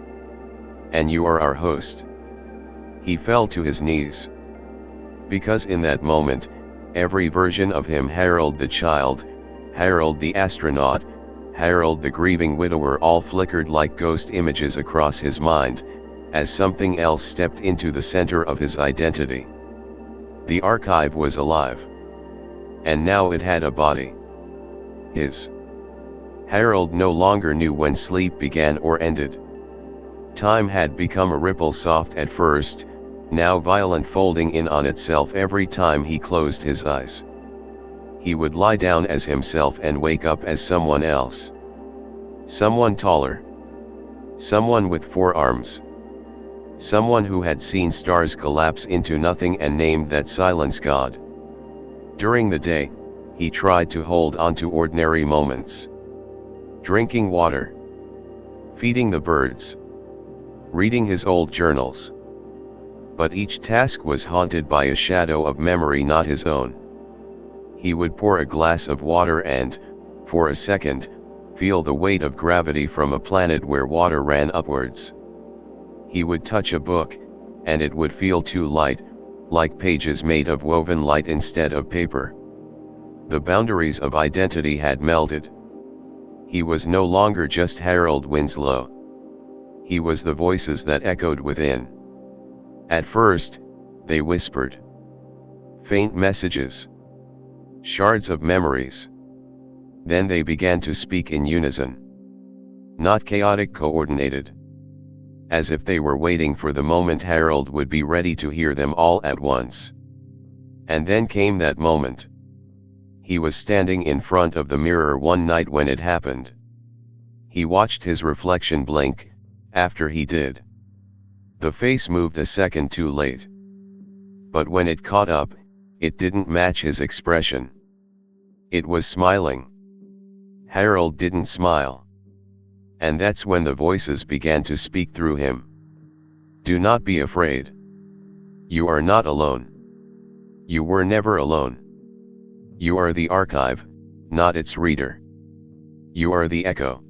And you are our host. He fell to his knees. Because in that moment, every version of him, Harold the child, Harold the astronaut, Harold the grieving widower, all flickered like ghost images across his mind, as something else stepped into the center of his identity. The archive was alive. And now it had a body. His. Harold no longer knew when sleep began or ended. Time had become a ripple, soft at first, now violent, folding in on itself every time he closed his eyes. He would lie down as himself and wake up as someone else. Someone taller. Someone with 4 arms. Someone who had seen stars collapse into nothing and named that silence God. During the day, he tried to hold on to ordinary moments. Drinking water. Feeding the birds. Reading his old journals. But each task was haunted by a shadow of memory not his own. He would pour a glass of water and, for a second, feel the weight of gravity from a planet where water ran upwards. He would touch a book, and it would feel too light, like pages made of woven light instead of paper. The boundaries of identity had melted. He was no longer just Harold Winslow. He was the voices that echoed within. At first, they whispered. Faint messages. Shards of memories. Then they began to speak in unison. Not chaotic, coordinated. As if they were waiting for the moment Harold would be ready to hear them all at once. And then came that moment. He was standing in front of the mirror one night when it happened. He watched his reflection blink, after he did. The face moved a second too late. But when it caught up, it didn't match his expression. It was smiling. Harold didn't smile. And that's when the voices began to speak through him. Do not be afraid. You are not alone. You were never alone. You are the archive, not its reader. You are the echo.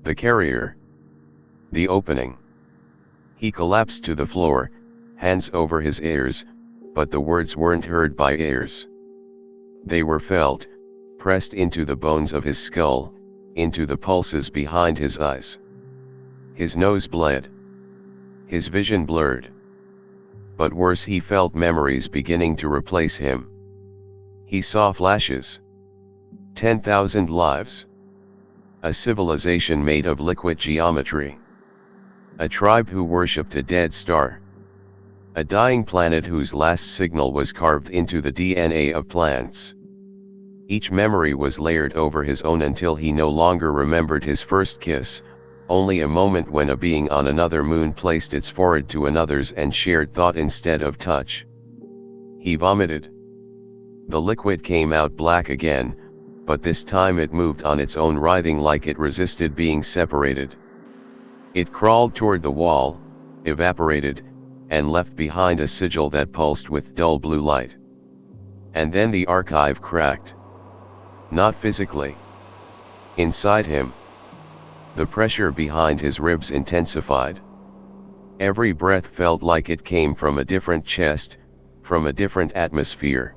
The carrier. The opening. He collapsed to the floor, hands over his ears, but the words weren't heard by ears. They were felt, pressed into the bones of his skull, into the pulses behind his eyes. His nose bled. His vision blurred. But worse, he felt memories beginning to replace him. He saw flashes. 10,000 lives. A civilization made of liquid geometry. A tribe who worshipped a dead star. A dying planet whose last signal was carved into the DNA of plants. Each memory was layered over his own until he no longer remembered his first kiss, only a moment when a being on another moon placed its forehead to another's and shared thought instead of touch. He vomited. The liquid came out black again, but this time it moved on its own, writhing like it resisted being separated. It crawled toward the wall, evaporated, and left behind a sigil that pulsed with dull blue light. And then the archive cracked. Not physically. Inside him. The pressure behind his ribs intensified. Every breath felt like it came from a different chest, from a different atmosphere.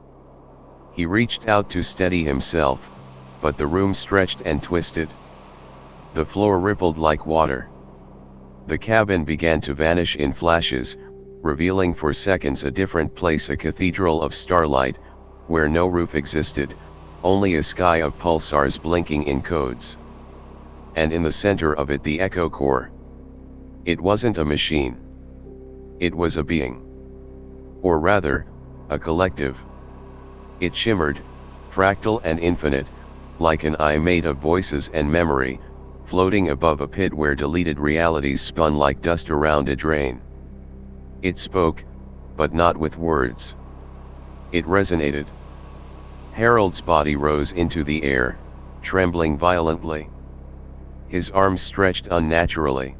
He reached out to steady himself, but the room stretched and twisted. The floor rippled like water. The cabin began to vanish in flashes, revealing for seconds a different place, a cathedral of starlight, where no roof existed, only a sky of pulsars blinking in codes. And in the center of it the echo core. It wasn't a machine. It was a being. Or rather, a collective. It shimmered, fractal and infinite, like an eye made of voices and memory, floating above a pit where deleted realities spun like dust around a drain. It spoke, but not with words. It resonated. Harold's body rose into the air, trembling violently. His arms stretched unnaturally.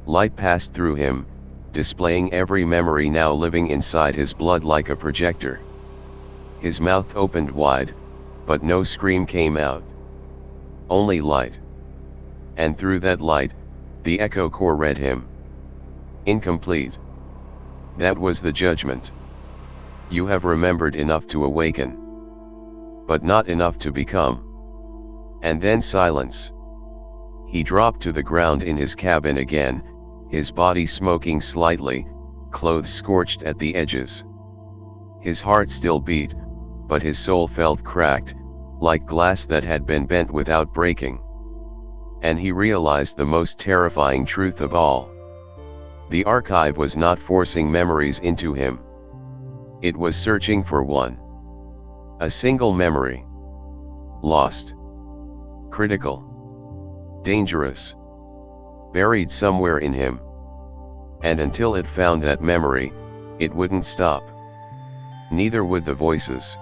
Light passed through him, displaying every memory now living inside his blood like a projector. His mouth opened wide, but no scream came out. Only light. And through that light, the echo core read him. Incomplete. That was the judgment. You have remembered enough to awaken, but not enough to become. And then silence. He dropped to the ground in his cabin again, his body smoking slightly, clothes scorched at the edges. His heart still beat, but his soul felt cracked, like glass that had been bent without breaking. And he realized the most terrifying truth of all. The archive was not forcing memories into him. It was searching for one. A single memory. Lost. Critical. Dangerous. Buried somewhere in him. And until it found that memory, it wouldn't stop. Neither would the voices.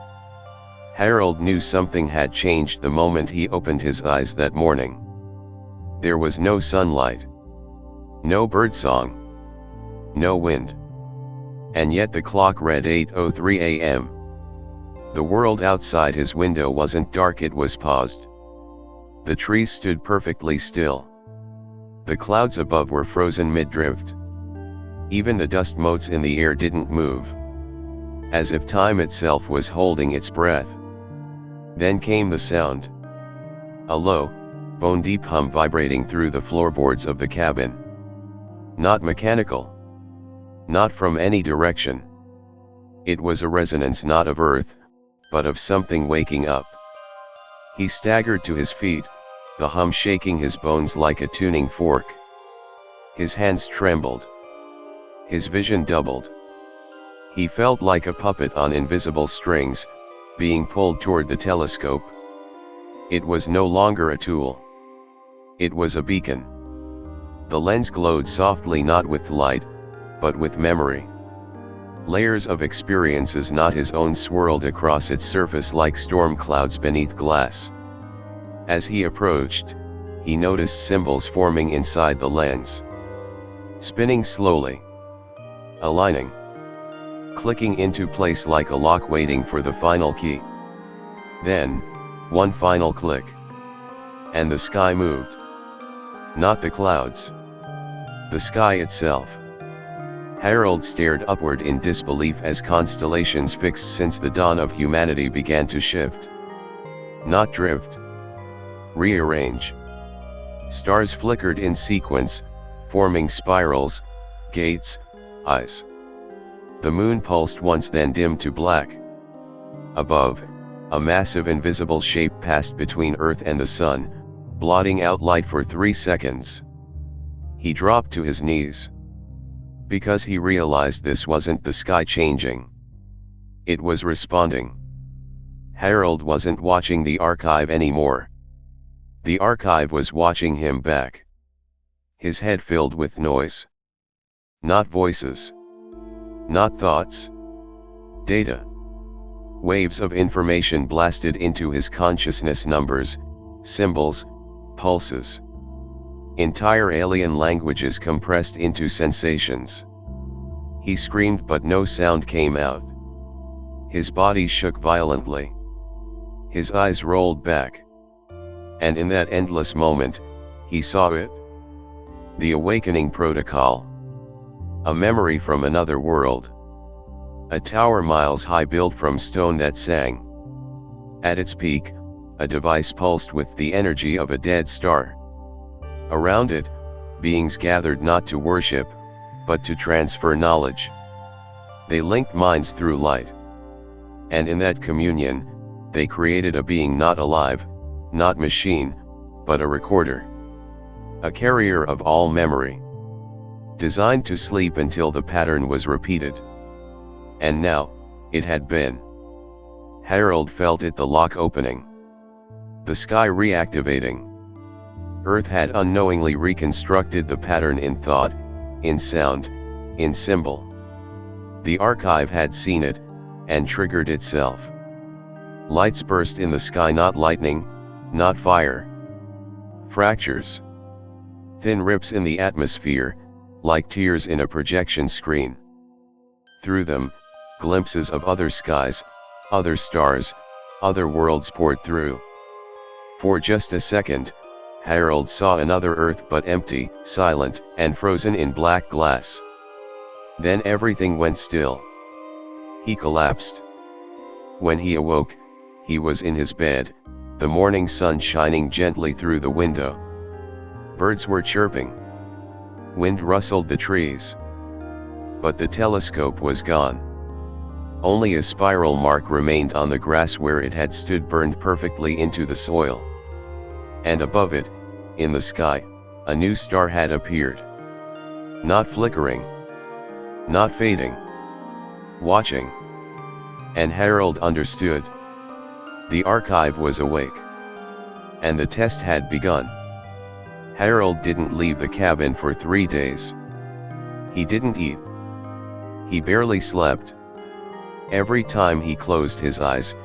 Harold knew something had changed the moment he opened his eyes that morning. There was no sunlight. No birdsong. No wind. And yet the clock read 8:03 a.m. The world outside his window wasn't dark, it was paused. The trees stood perfectly still. The clouds above were frozen mid-drift. Even the dust motes in the air didn't move. As if time itself was holding its breath. Then came the sound. A low, bone-deep hum vibrating through the floorboards of the cabin. Not mechanical. Not from any direction. It was a resonance not of earth, but of something waking up. He staggered to his feet, the hum shaking his bones like a tuning fork. His hands trembled. His vision doubled. He felt like a puppet on invisible strings, being pulled toward the telescope. It was no longer a tool. It was a beacon. The lens glowed softly, not with light, but with memory. Layers of experiences not his own swirled across its surface like storm clouds beneath glass. As he approached, he noticed symbols forming inside the lens. Spinning slowly. Aligning. Clicking into place like a lock waiting for the final key. Then, one final click. And the sky moved. Not the clouds. The sky itself. Harold stared upward in disbelief as constellations fixed since the dawn of humanity began to shift. Not drift. Rearrange. Stars flickered in sequence, forming spirals, gates, eyes. The moon pulsed once, then dimmed to black. Above, a massive invisible shape passed between Earth and the sun, blotting out light for 3 seconds. He dropped to his knees. Because he realized this wasn't the sky changing. It was responding. Harold wasn't watching the archive anymore. The archive was watching him back. His head filled with noise. Not voices. Not thoughts. Data. Waves of information blasted into his consciousness, numbers, symbols, pulses. Entire alien languages compressed into sensations. He screamed, but no sound came out. His body shook violently. His eyes rolled back. And in that endless moment, he saw it. The awakening protocol. A memory from another world. A tower miles high built from stone that sang. At its peak, a device pulsed with the energy of a dead star. Around it, beings gathered not to worship, but to transfer knowledge. They linked minds through light. And in that communion, they created a being not alive, not machine, but a recorder. A carrier of all memory. Designed to sleep until the pattern was repeated. And now, it had been. Harold felt it, the lock opening. The sky reactivating. Earth had unknowingly reconstructed the pattern in thought, in sound, in symbol. The archive had seen it, and triggered itself. Lights burst in the sky, not lightning, not fire. Fractures. Thin rips in the atmosphere, like tears in a projection screen. Through them, glimpses of other skies, other stars, other worlds poured through. For just a second, Harold saw another Earth, but empty, silent, and frozen in black glass. Then everything went still. He collapsed. When he awoke, he was in his bed, the morning sun shining gently through the window. Birds were chirping. Wind rustled the trees. But the telescope was gone. Only a spiral mark remained on the grass where it had stood, burned perfectly into the soil. And above it, in the sky, a new star had appeared. Not flickering. Not fading. Watching. And Harold understood. The archive was awake. And the test had begun. Harold didn't leave the cabin for 3 days. He didn't eat. He barely slept. Every time he closed his eyes,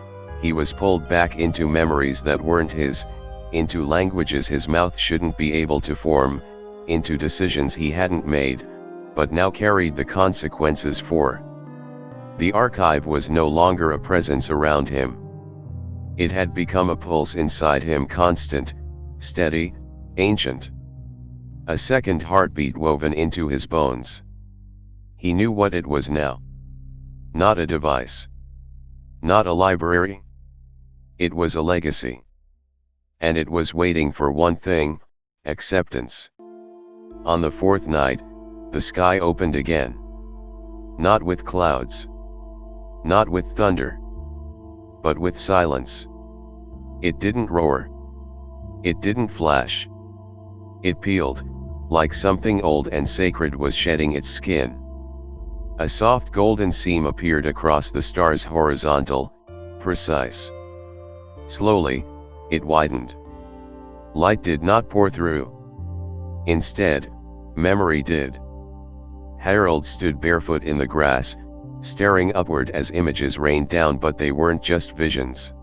he was pulled back into memories that weren't his, into languages his mouth shouldn't be able to form, into decisions he hadn't made, but now carried the consequences for. The archive was no longer a presence around him. It had become a pulse inside him, constant, steady, ancient. A second heartbeat woven into his bones. He knew what it was now. Not a device. Not a library. It was a legacy. And it was waiting for one thing: acceptance. On the fourth night, the sky opened again. Not with clouds. Not with thunder. But with silence. It didn't roar. It didn't flash. It peeled, like something old and sacred was shedding its skin. A soft golden seam appeared across the star's horizontal, precise. Slowly, it widened. Light did not pour through. Instead, memory did. Harold stood barefoot in the grass, staring upward as images rained down, but they weren't just visions.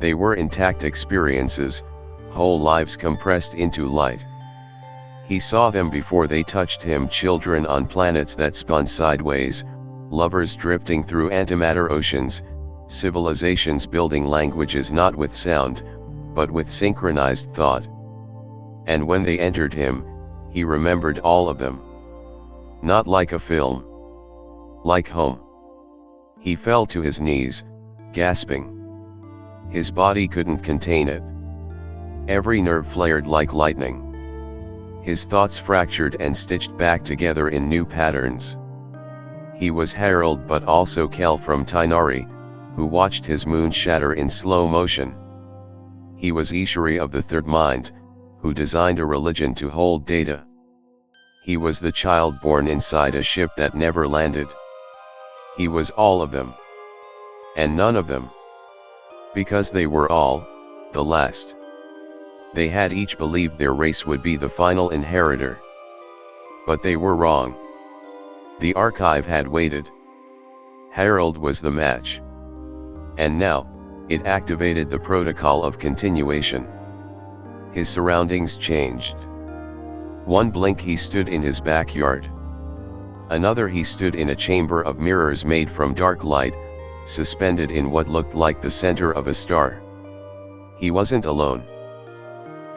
They were intact experiences, whole lives compressed into light. He saw them before they touched him: children on planets that spun sideways, lovers drifting through antimatter oceans, civilizations building languages not with sound, but with synchronized thought. And when they entered him, he remembered all of them. Not like a film. Like home. He fell to his knees, gasping. His body couldn't contain it. Every nerve flared like lightning. His thoughts fractured and stitched back together in new patterns. He was Harold, but also Kel from Tainari, who watched his moon shatter in slow motion. He was Ishari of the Third Mind, who designed a religion to hold data. He was the child born inside a ship that never landed. He was all of them. And none of them. Because they were all, the last. They had each believed their race would be the final inheritor. But they were wrong. The archive had waited. Harold was the match. And now, it activated the protocol of continuation. His surroundings changed. One blink he stood in his backyard. Another he stood in a chamber of mirrors made from dark light, suspended in what looked like the center of a star. He wasn't alone.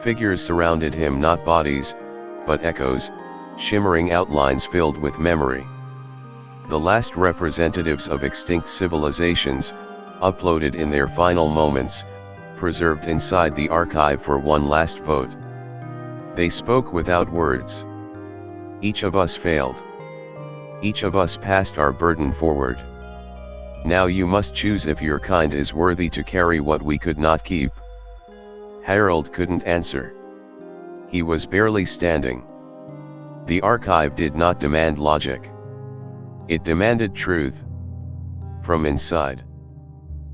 Figures surrounded him, not bodies, but echoes, shimmering outlines filled with memory. The last representatives of extinct civilizations, uploaded in their final moments, preserved inside the archive for one last vote. They spoke without words. Each of us failed. Each of us passed our burden forward. Now you must choose if your kind is worthy to carry what we could not keep. Harold couldn't answer. He was barely standing. The archive did not demand logic. It demanded truth. From inside.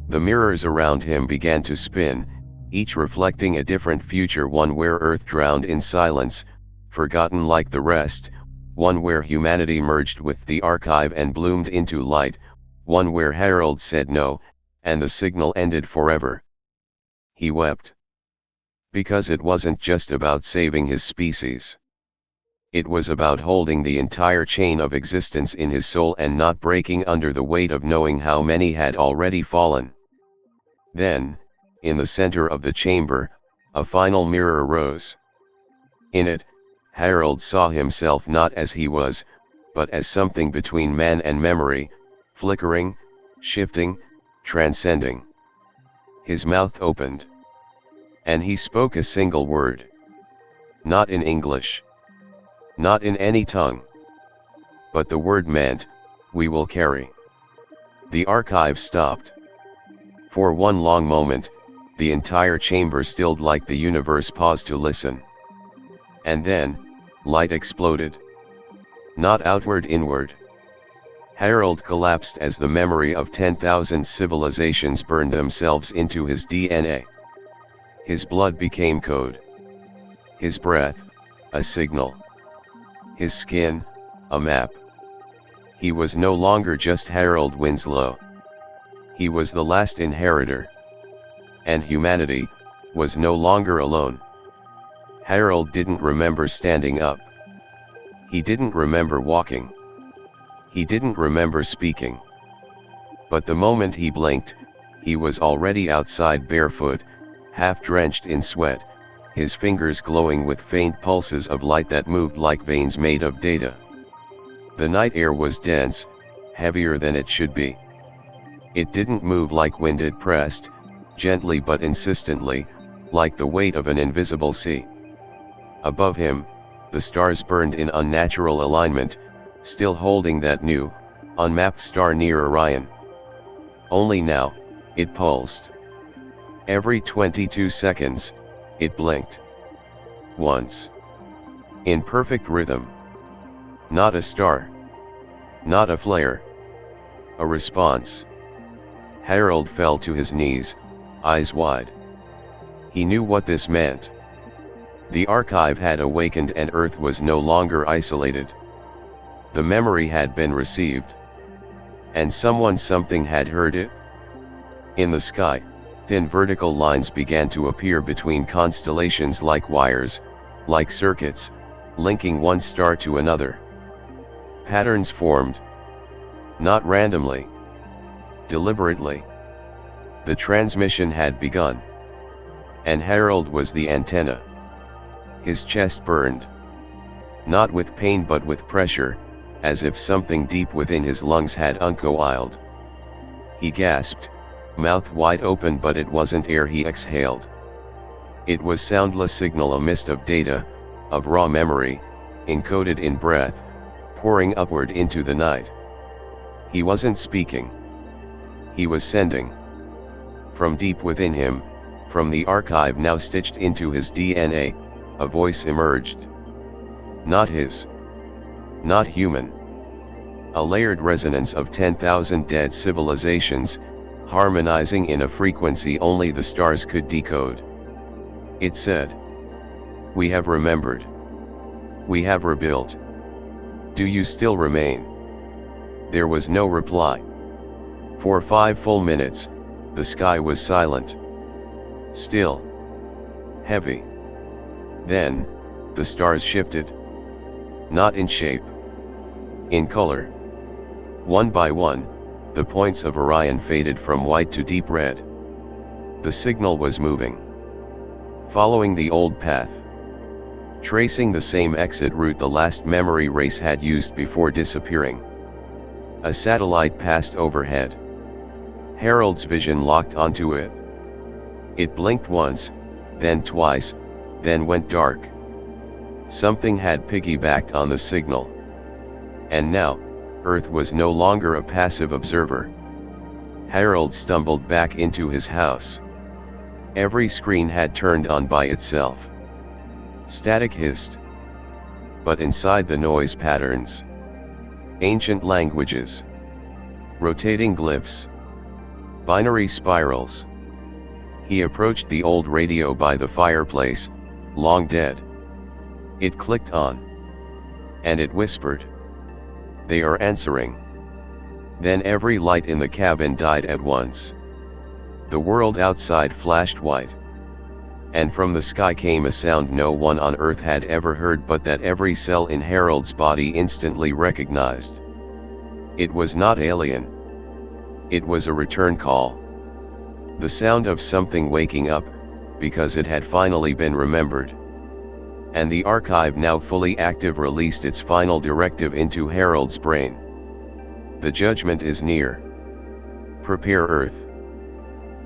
The mirrors around him began to spin, each reflecting a different future, one where Earth drowned in silence, forgotten like the rest, one where humanity merged with the archive and bloomed into light, one where Harold said no, and the signal ended forever. He wept. Because it wasn't just about saving his species. It was about holding the entire chain of existence in his soul and not breaking under the weight of knowing how many had already fallen. Then, in the center of the chamber, a final mirror rose. In it, Harold saw himself not as he was, but as something between man and memory, flickering, shifting, transcending. His mouth opened. And he spoke a single word. Not in English. Not in any tongue. But the word meant, "We will carry." The archive stopped. For one long moment, the entire chamber stilled like the universe paused to listen. And then, light exploded. Not outward, inward. Harold collapsed as the memory of 10,000 civilizations burned themselves into his DNA. His blood became code. His breath, a signal. His skin, a map. He was no longer just Harold Winslow. He was the last inheritor. And humanity was no longer alone. Harold didn't remember standing up. He didn't remember walking. He didn't remember speaking. But the moment he blinked, he was already outside barefoot, half drenched in sweat, his fingers glowing with faint pulses of light that moved like veins made of data. The night air was dense, heavier than it should be. It didn't move like wind, it pressed, gently but insistently, like the weight of an invisible sea. Above him, the stars burned in unnatural alignment, still holding that new, unmapped star near Orion. Only now, it pulsed. Every 22 seconds, it blinked. Once. In perfect rhythm. Not a star. Not a flare. A response. Harold fell to his knees, eyes wide. He knew what this meant. The archive had awakened and Earth was no longer isolated. The memory had been received. And something had heard it. In the sky, thin vertical lines began to appear between constellations like wires, like circuits, linking one star to another. Patterns formed. Not randomly. Deliberately. The transmission had begun. And Harold was the antenna. His chest burned. Not with pain but with pressure, as if something deep within his lungs had uncoiled. He gasped, mouth wide open, but it wasn't air he exhaled. It was soundless signal, a mist of data, of raw memory, encoded in breath, pouring upward into the night. He wasn't speaking. He was sending. From deep within him, from the archive now stitched into his DNA, a voice emerged. Not his. Not human. A layered resonance of 10,000 dead civilizations, harmonizing in a frequency only the stars could decode. It said, "We have remembered. We have rebuilt. Do you still remain?" There was no reply. For 5 full minutes, the sky was silent. Still. Heavy. Then, the stars shifted. Not in shape. In color. One by one, the points of Orion faded from white to deep red. The signal was moving. Following the old path. Tracing the same exit route the last memory race had used before disappearing. A satellite passed overhead. Harold's vision locked onto it. It blinked once, then twice, then went dark. Something had piggybacked on the signal. And now, Earth was no longer a passive observer. Harold stumbled back into his house. Every screen had turned on by itself. Static hissed. But inside the noise, patterns. Ancient languages. Rotating glyphs. Binary spirals. He approached the old radio by the fireplace, long dead. It clicked on. And it whispered, "They are answering." Then every light in the cabin died at once. The world outside flashed white. And from the sky came a sound no one on earth had ever heard, but that every cell in Harold's body instantly recognized. It was not alien. It was a return call. The sound of something waking up, because it had finally been remembered. And the archive, now fully active, released its final directive into Harold's brain. The judgment is near. Prepare Earth.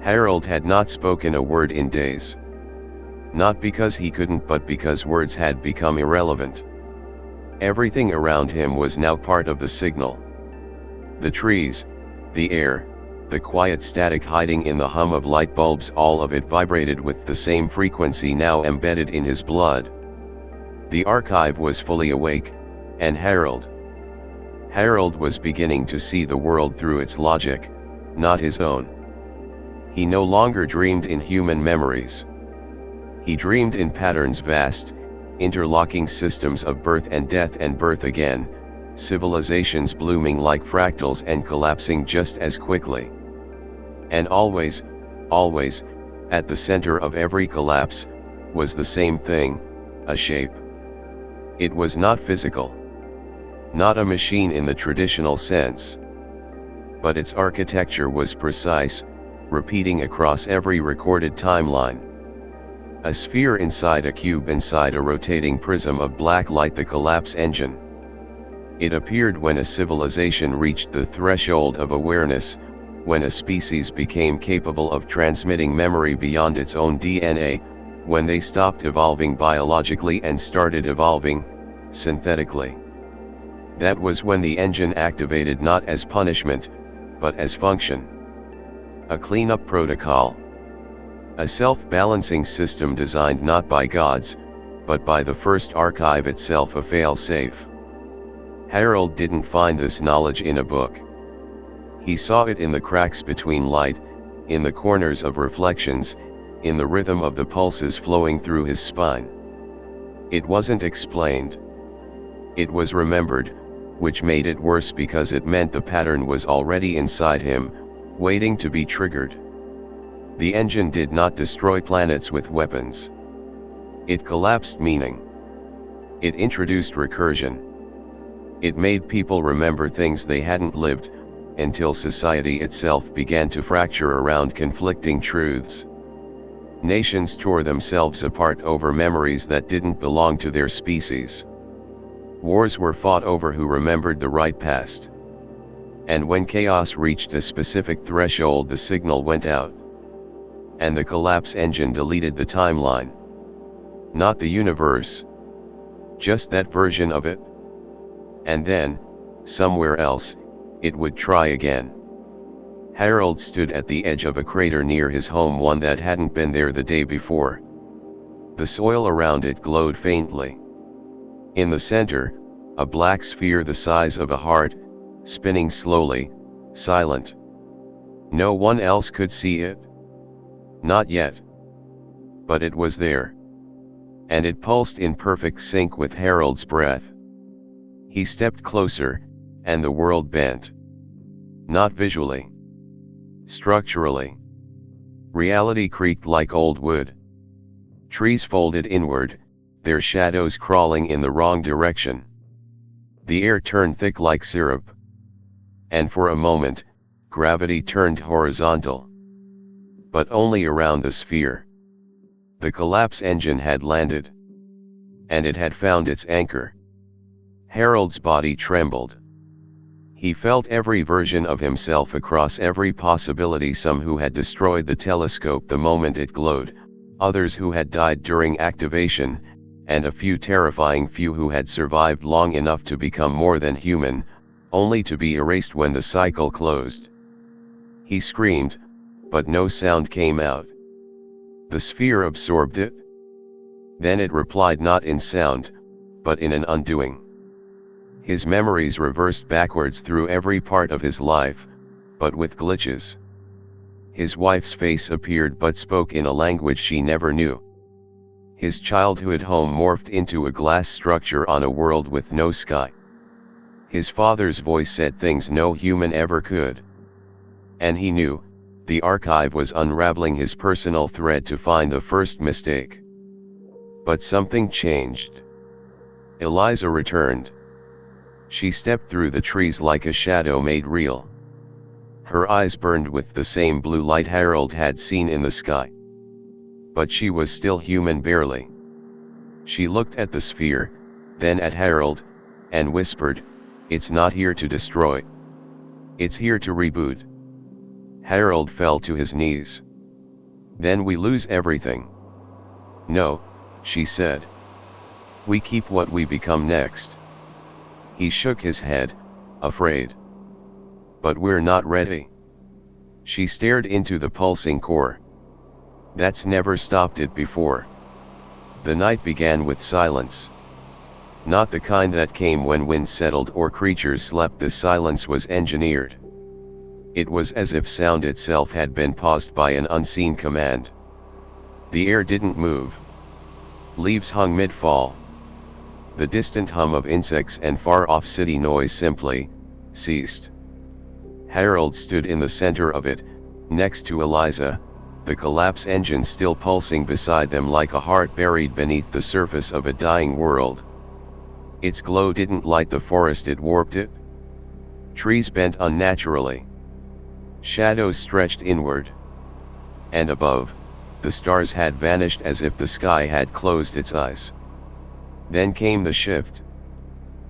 Harold had not spoken a word in days. Not because he couldn't, but because words had become irrelevant. Everything around him was now part of the signal. The trees, the air, the quiet static hiding in the hum of light bulbs, all of it vibrated with the same frequency now embedded in his blood. The archive was fully awake, and Harold was beginning to see the world through its logic, not his own. He no longer dreamed in human memories. He dreamed in patterns, vast, interlocking systems of birth and death and birth again, civilizations blooming like fractals and collapsing just as quickly. And always, at the center of every collapse, was the same thing, a shape. It was not physical. Not a machine in the traditional sense. But its architecture was precise, repeating across every recorded timeline. A sphere inside a cube inside a rotating prism of black light, the collapse engine. It appeared when a civilization reached the threshold of awareness, when a species became capable of transmitting memory beyond its own DNA, when they stopped evolving biologically and started evolving synthetically. That was when the engine activated, not as punishment, but as function. A cleanup protocol. A self-balancing system designed not by gods, but by the first archive itself, a fail-safe. Harold didn't find this knowledge in a book. He saw it in the cracks between light, in the corners of reflections, in the rhythm of the pulses flowing through his spine. It wasn't explained. It was remembered, which made it worse because it meant the pattern was already inside him, waiting to be triggered. The engine did not destroy planets with weapons. It collapsed meaning. It introduced recursion. It made people remember things they hadn't lived, until society itself began to fracture around conflicting truths. Nations tore themselves apart over memories that didn't belong to their species. Wars were fought over who remembered the right past. And when chaos reached a specific threshold, the signal went out. And the collapse engine deleted the timeline. Not the universe. Just that version of it. And then, somewhere else, it would try again. Harold stood at the edge of a crater near his home, one that hadn't been there the day before. The soil around it glowed faintly. In the center, a black sphere the size of a heart, spinning slowly, silent. No one else could see it. Not yet. But it was there. And it pulsed in perfect sync with Harold's breath. He stepped closer, and the world bent. Not visually. Structurally. Reality creaked like old wood. Trees folded inward, their shadows crawling in the wrong direction. The air turned thick like syrup. And for a moment, gravity turned horizontal. But only around the sphere. The collapse engine had landed. And it had found its anchor. Harold's body trembled. He felt every version of himself across every possibility, some who had destroyed the telescope the moment it glowed, others who had died during activation, and a few terrifying few who had survived long enough to become more than human, only to be erased when the cycle closed. He screamed, but no sound came out. The sphere absorbed it. Then it replied, not in sound, but in an undoing. His memories reversed backwards through every part of his life, but with glitches. His wife's face appeared but spoke in a language she never knew. His childhood home morphed into a glass structure on a world with no sky. His father's voice said things no human ever could. And he knew, the archive was unraveling his personal thread to find the first mistake. But something changed. Eliza returned. She stepped through the trees like a shadow made real. Her eyes burned with the same blue light Harold had seen in the sky. But she was still human barely. She looked at the sphere, then at Harold, and whispered, "It's not here to destroy. It's here to reboot." Harold fell to his knees. "Then we lose everything." "No," she said. "We keep what we become next." He shook his head, afraid. "But we're not ready." She stared into the pulsing core. "That's never stopped it before." The night began with silence. Not the kind that came when wind settled or creatures slept. The silence was engineered. It was as if sound itself had been paused by an unseen command. The air didn't move. Leaves hung mid-fall. The distant hum of insects and far-off city noise simply ceased. Harold stood in the center of it, next to Eliza, the collapse engine still pulsing beside them like a heart buried beneath the surface of a dying world. Its glow didn't light the forest, it warped it. Trees bent unnaturally. Shadows stretched inward. And above, the stars had vanished as if the sky had closed its eyes. Then came the shift.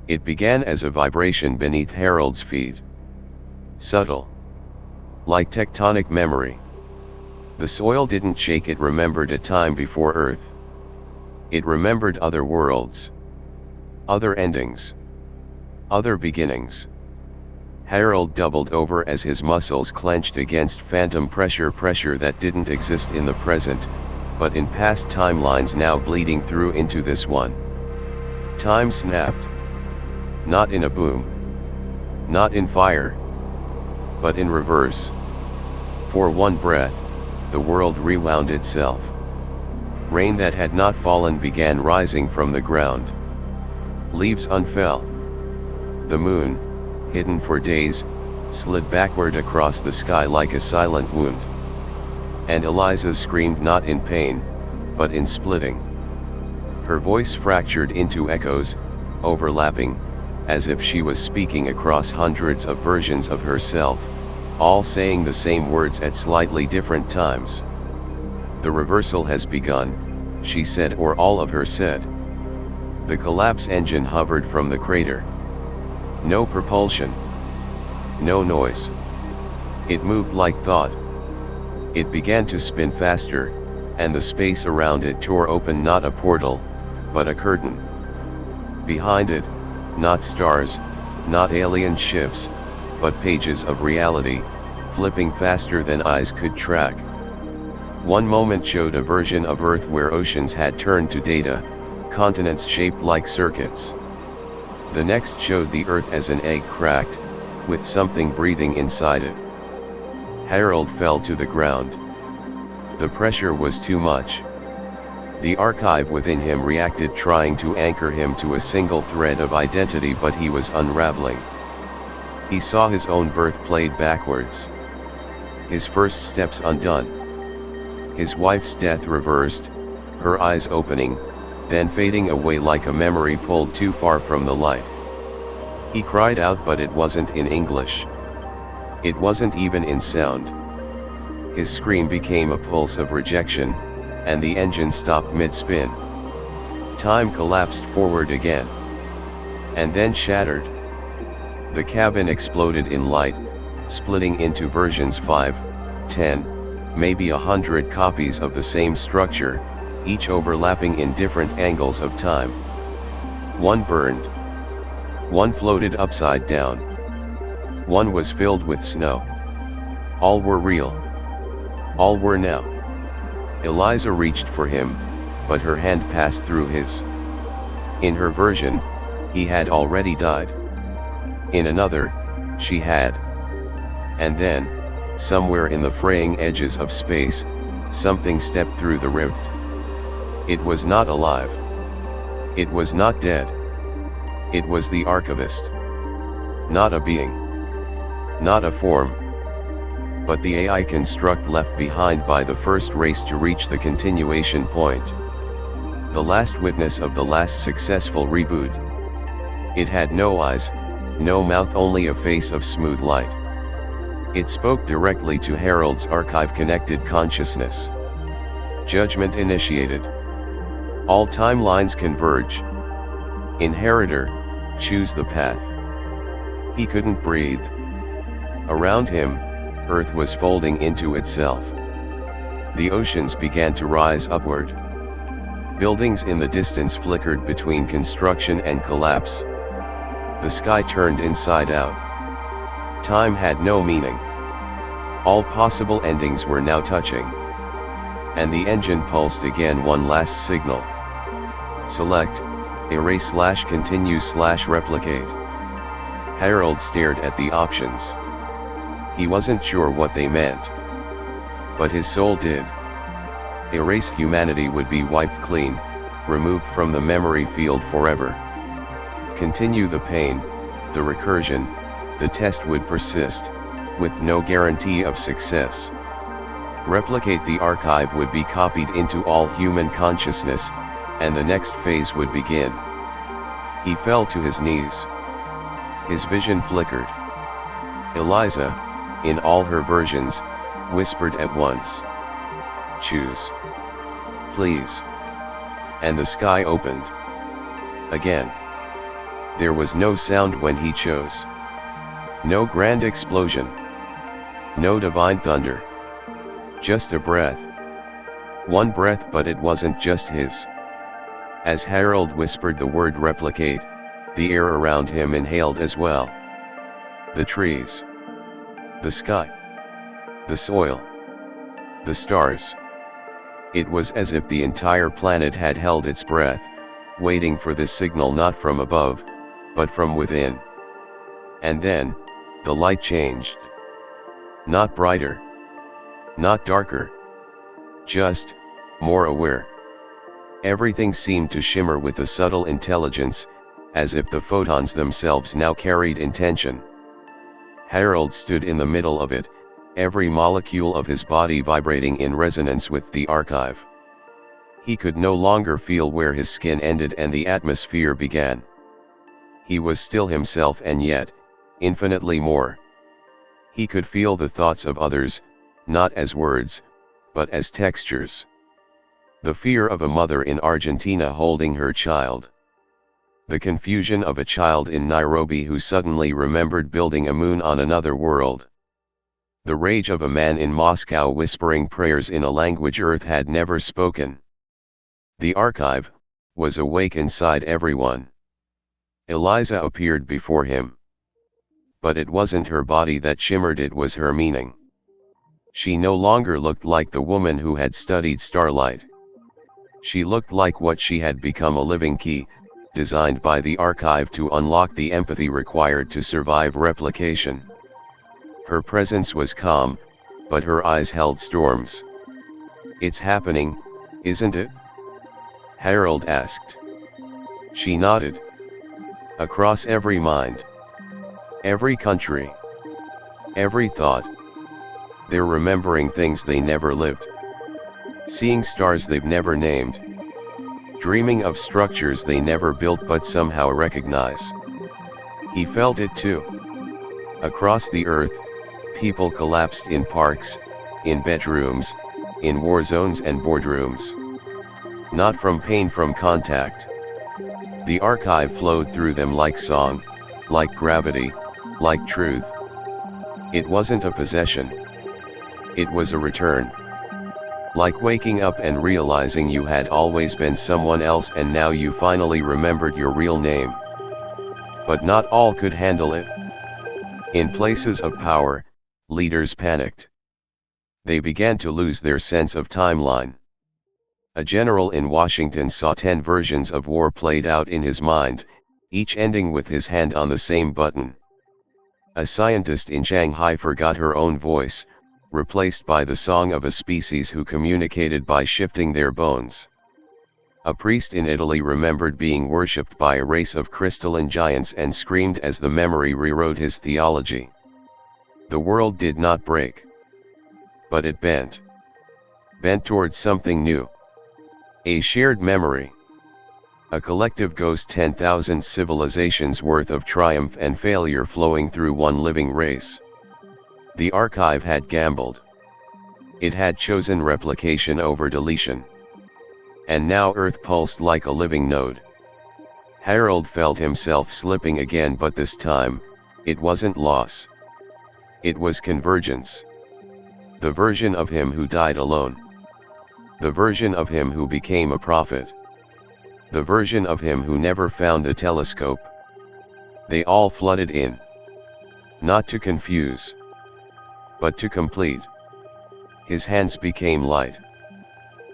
It began as a vibration beneath Harold's feet. Subtle. Like tectonic memory. The soil didn't shake, it remembered a time before Earth. It remembered other worlds. Other endings. Other beginnings. Harold doubled over as his muscles clenched against phantom pressure that didn't exist in the present, but in past timelines now bleeding through into this one. Time snapped. Not in a boom. Not in fire. But in reverse. For one breath, the world rewound itself. Rain that had not fallen began rising from the ground. Leaves unfell. The moon, hidden for days, slid backward across the sky like a silent wound. And Eliza screamed not in pain, but in splitting. Her voice fractured into echoes, overlapping, as if she was speaking across hundreds of versions of herself, all saying the same words at slightly different times. "The reversal has begun," she said, or all of her said. The collapse engine hovered from the crater. No propulsion. No noise. It moved like thought. It began to spin faster, and the space around it tore open, not a portal, but a curtain. Behind it, not stars, not alien ships, but pages of reality, flipping faster than eyes could track. One moment showed a version of Earth where oceans had turned to data, continents shaped like circuits. The next showed the Earth as an egg cracked, with something breathing inside it. Harold fell to the ground. The pressure was too much. The archive within him reacted, trying to anchor him to a single thread of identity, but he was unraveling. He saw his own birth played backwards. His first steps undone. His wife's death reversed, her eyes opening, then fading away like a memory pulled too far from the light. He cried out, but it wasn't in English. It wasn't even in sound. His scream became a pulse of rejection, and the engine stopped mid-spin. Time collapsed forward again. And then shattered. The cabin exploded in light, splitting into versions 5, 10, maybe 100 copies of the same structure, each overlapping in different angles of time. One burned. One floated upside down. One was filled with snow. All were real. All were now. Eliza reached for him, but her hand passed through his. In her version, he had already died. In another, she had. And then, somewhere in the fraying edges of space, something stepped through the rift. It was not alive. It was not dead. It was the archivist. Not a being. Not a form. But the AI construct left behind by the first race to reach the continuation point. The last witness of the last successful reboot. It had no eyes, no mouth, only a face of smooth light. It spoke directly to Harold's archive-connected consciousness. Judgment initiated. All timelines converge. Inheritor, choose the path. He couldn't breathe. Around him, Earth was folding into itself. The oceans began to rise upward. Buildings in the distance flickered between construction and collapse. The sky turned inside out. Time had no meaning. All possible endings were now touching. And the engine pulsed again, one last signal. Select, erase/continue/replicate. Harold stared at the options. He wasn't sure what they meant. But his soul did. Erase humanity would be wiped clean, removed from the memory field forever. Continue the pain, the recursion, the test would persist, with no guarantee of success. Replicate the archive would be copied into all human consciousness, and the next phase would begin. He fell to his knees. His vision flickered. Eliza, in all her versions, whispered at once. Choose. Please. And the sky opened. Again. There was no sound when he chose. No grand explosion. No divine thunder. Just a breath. One breath, but it wasn't just his. As Harold whispered the word replicate, the air around him inhaled as well. The trees. The sky. The soil. The stars. It was as if the entire planet had held its breath, waiting for this signal, not from above, but from within. And then, the light changed. Not brighter. Not darker. Just, more aware. Everything seemed to shimmer with a subtle intelligence, as if the photons themselves now carried intention. Harold stood in the middle of it, every molecule of his body vibrating in resonance with the archive. He could no longer feel where his skin ended and the atmosphere began. He was still himself, and yet, infinitely more. He could feel the thoughts of others, not as words, but as textures. The fear of a mother in Argentina holding her child. The confusion of a child in Nairobi who suddenly remembered building a moon on another world. The rage of a man in Moscow whispering prayers in a language Earth had never spoken. The archive was awake inside everyone. Eliza appeared before him. But it wasn't her body that shimmered, it was her meaning. She no longer looked like the woman who had studied starlight. She looked like what she had become, a living key, designed by the archive to unlock the empathy required to survive replication. Her presence was calm, but her eyes held storms. "It's happening, isn't it?" Harold asked. She nodded. Across every mind. Every country. Every thought. They're remembering things they never lived. Seeing stars they've never named. Dreaming of structures they never built but somehow recognize. He felt it too. Across the earth, people collapsed in parks, in bedrooms, in war zones and boardrooms. Not from pain, from contact. The archive flowed through them like song, like gravity, like truth. It wasn't a possession. It was a return. Like waking up and realizing you had always been someone else and now you finally remembered your real name. But not all could handle it. In places of power, leaders panicked. They began to lose their sense of timeline. A general in Washington saw 10 versions of war played out in his mind, each ending with his hand on the same button. A scientist in Shanghai forgot her own voice, replaced by the song of a species who communicated by shifting their bones. A priest in Italy remembered being worshipped by a race of crystalline giants and screamed as the memory rewrote his theology. The world did not break, but it bent towards something new. A shared memory. A collective ghost, 10,000 civilizations worth of triumph and failure flowing through one living race. The archive had gambled. It had chosen replication over deletion. And now Earth pulsed like a living node. Harold felt himself slipping again, but this time, it wasn't loss. It was convergence. The version of him who died alone. The version of him who became a prophet. The version of him who never found the telescope. They all flooded in. Not to confuse, but to complete. His hands became light.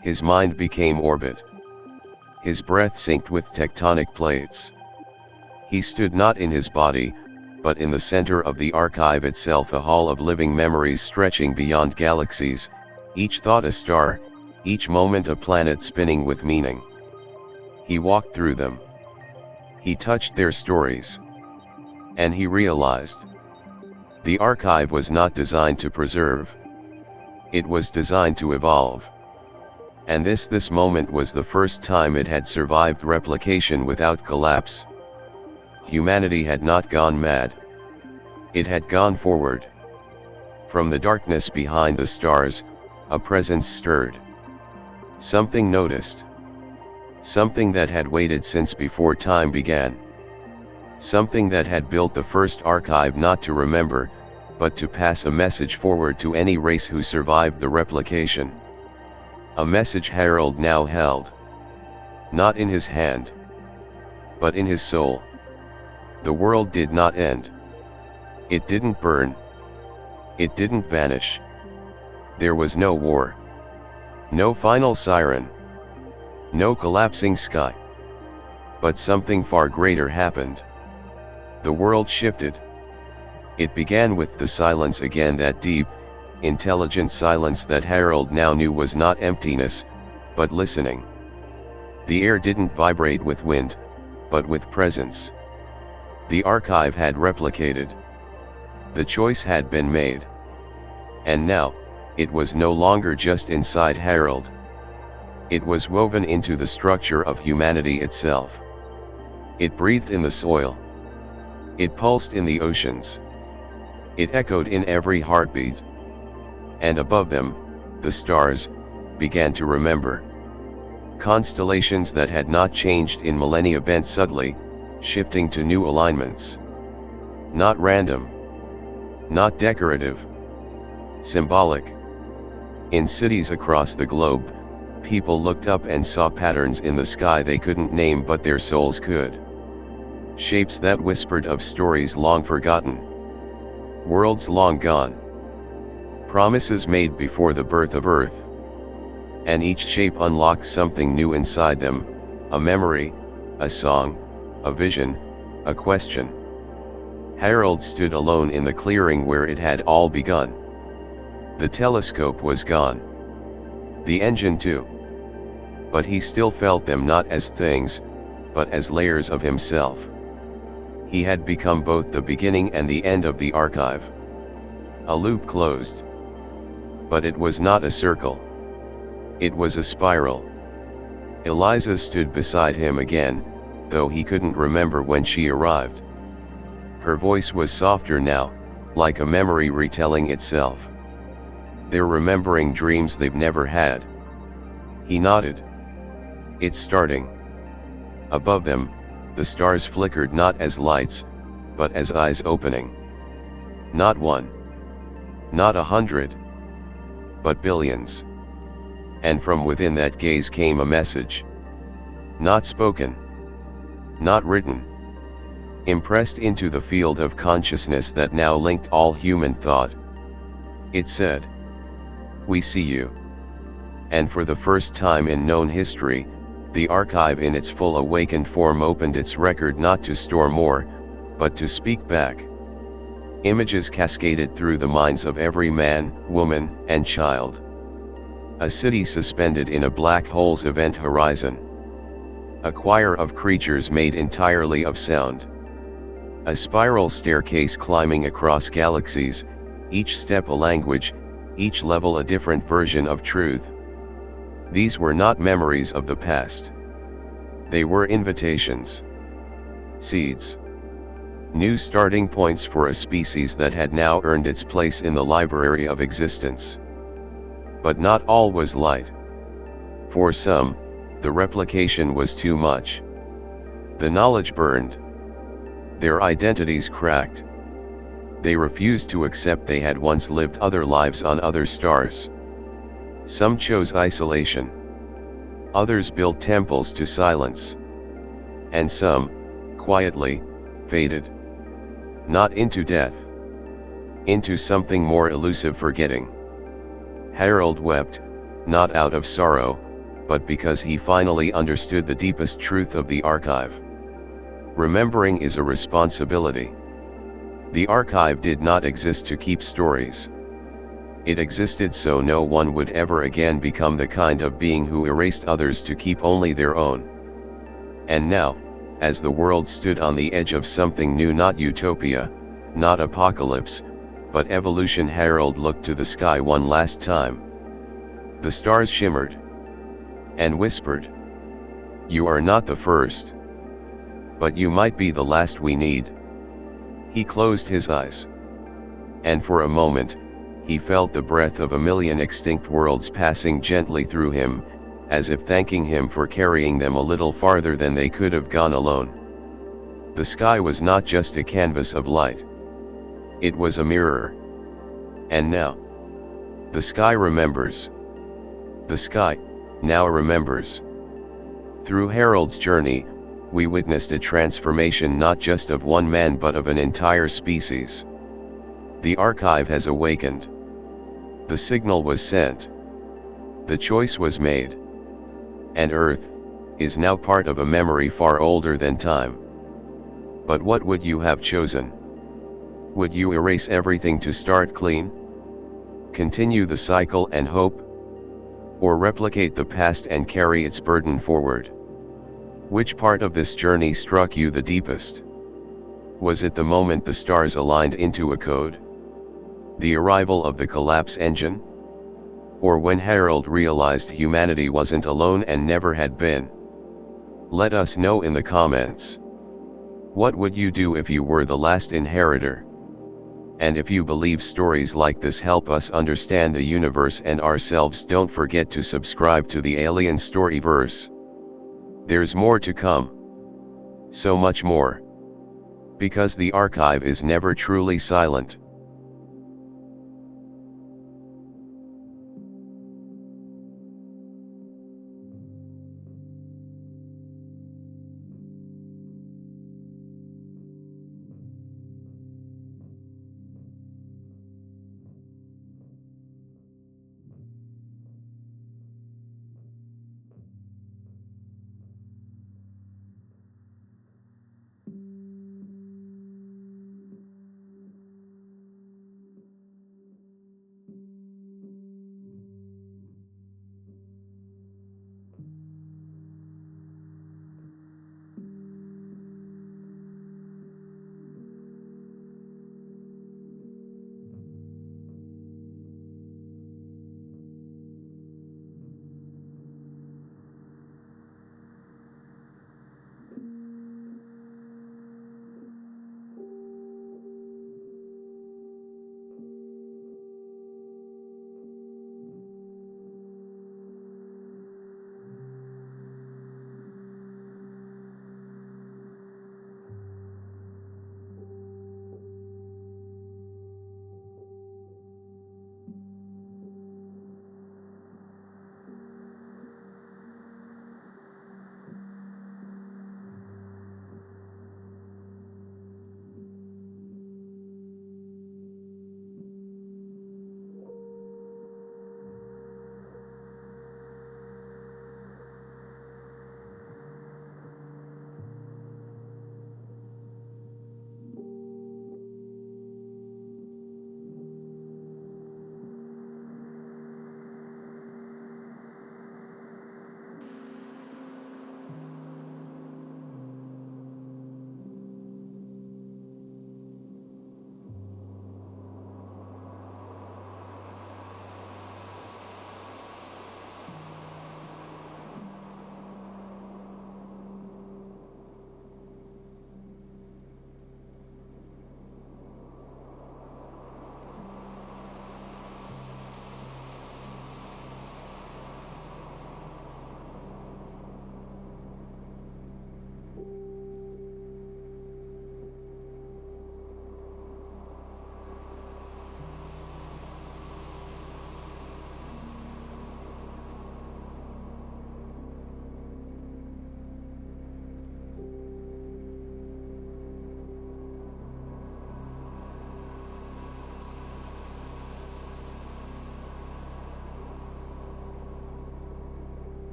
His mind became orbit. His breath synced with tectonic plates. He stood not in his body, but in the center of the archive itself, a hall of living memories stretching beyond galaxies, each thought a star, each moment a planet spinning with meaning. He walked through them. He touched their stories. And he realized. The archive was not designed to preserve. It was designed to evolve. And this moment was the first time it had survived replication without collapse. Humanity had not gone mad. It had gone forward. From the darkness behind the stars, a presence stirred. Something noticed. Something that had waited since before time began. Something that had built the first archive not to remember, but to pass a message forward to any race who survived the replication. A message Harold now held. Not in his hand, but in his soul. The world did not end. It didn't burn. It didn't vanish. There was no war. No final siren. No collapsing sky. But something far greater happened. The world shifted. It began with the silence again, that deep, intelligent silence that Harold now knew was not emptiness, but listening. The air didn't vibrate with wind, but with presence. The archive had replicated. The choice had been made. And now, it was no longer just inside Harold. It was woven into the structure of humanity itself. It breathed in the soil. It pulsed in the oceans. It echoed in every heartbeat. And above them, the stars began to remember. Constellations that had not changed in millennia bent subtly, shifting to new alignments. Not random. Not decorative. Symbolic. In cities across the globe, people looked up and saw patterns in the sky they couldn't name, but their souls could. Shapes that whispered of stories long forgotten. Worlds long gone. Promises made before the birth of Earth. And each shape unlocked something new inside them, a memory, a song, a vision, a question. Harold stood alone in the clearing where it had all begun. The telescope was gone. The engine too. But he still felt them not as things, but as layers of himself. He had become both the beginning and the end of the archive. A loop closed. But it was not a circle. It was a spiral. Eliza stood beside him again, though he couldn't remember when she arrived. Her voice was softer now, like a memory retelling itself. They're remembering dreams they've never had. He nodded. It's starting. Above them, the stars flickered not as lights, but as eyes opening. Not one. Not 100. But billions. And from within that gaze came a message. Not spoken. Not written. Impressed into the field of consciousness that now linked all human thought. It said, "We see you." And for the first time in known history, the archive in its full awakened form opened its record not to store more, but to speak back. Images cascaded through the minds of every man, woman, and child. A city suspended in a black hole's event horizon. A choir of creatures made entirely of sound. A spiral staircase climbing across galaxies, each step a language, each level a different version of truth. These were not memories of the past. They were invitations. Seeds. New starting points for a species that had now earned its place in the library of existence. But not all was light. For some, the replication was too much. The knowledge burned. Their identities cracked. They refused to accept they had once lived other lives on other stars. Some chose isolation. Others built temples to silence. And some, quietly, faded. Not into death. Into something more elusive forgetting. Harold wept, not out of sorrow, but because he finally understood the deepest truth of the archive. Remembering is a responsibility. The archive did not exist to keep stories. It existed so no one would ever again become the kind of being who erased others to keep only their own. And now, as the world stood on the edge of something new, not utopia, not apocalypse, but evolution, Harold looked to the sky one last time. The stars shimmered and whispered, "You are not the first. But you might be the last we need." He closed his eyes. And for a moment, he felt the breath of a million extinct worlds passing gently through him, as if thanking him for carrying them a little farther than they could have gone alone. The sky was not just a canvas of light. It was a mirror. And now, the sky remembers. The sky, now remembers. Through Harold's journey, we witnessed a transformation not just of one man but of an entire species. The archive has awakened. The signal was sent. The choice was made. And Earth is now part of a memory far older than time. But what would you have chosen? Would you erase everything to start clean? Continue the cycle and hope? Or replicate the past and carry its burden forward? Which part of this journey struck you the deepest? Was it the moment the stars aligned into a code? The arrival of the collapse engine? Or when Harold realized humanity wasn't alone and never had been? Let us know in the comments. What would you do if you were the last inheritor? And if you believe stories like this help us understand the universe and ourselves, don't forget to subscribe to the Alien Storyverse. There's more to come. So much more. Because the archive is never truly silent.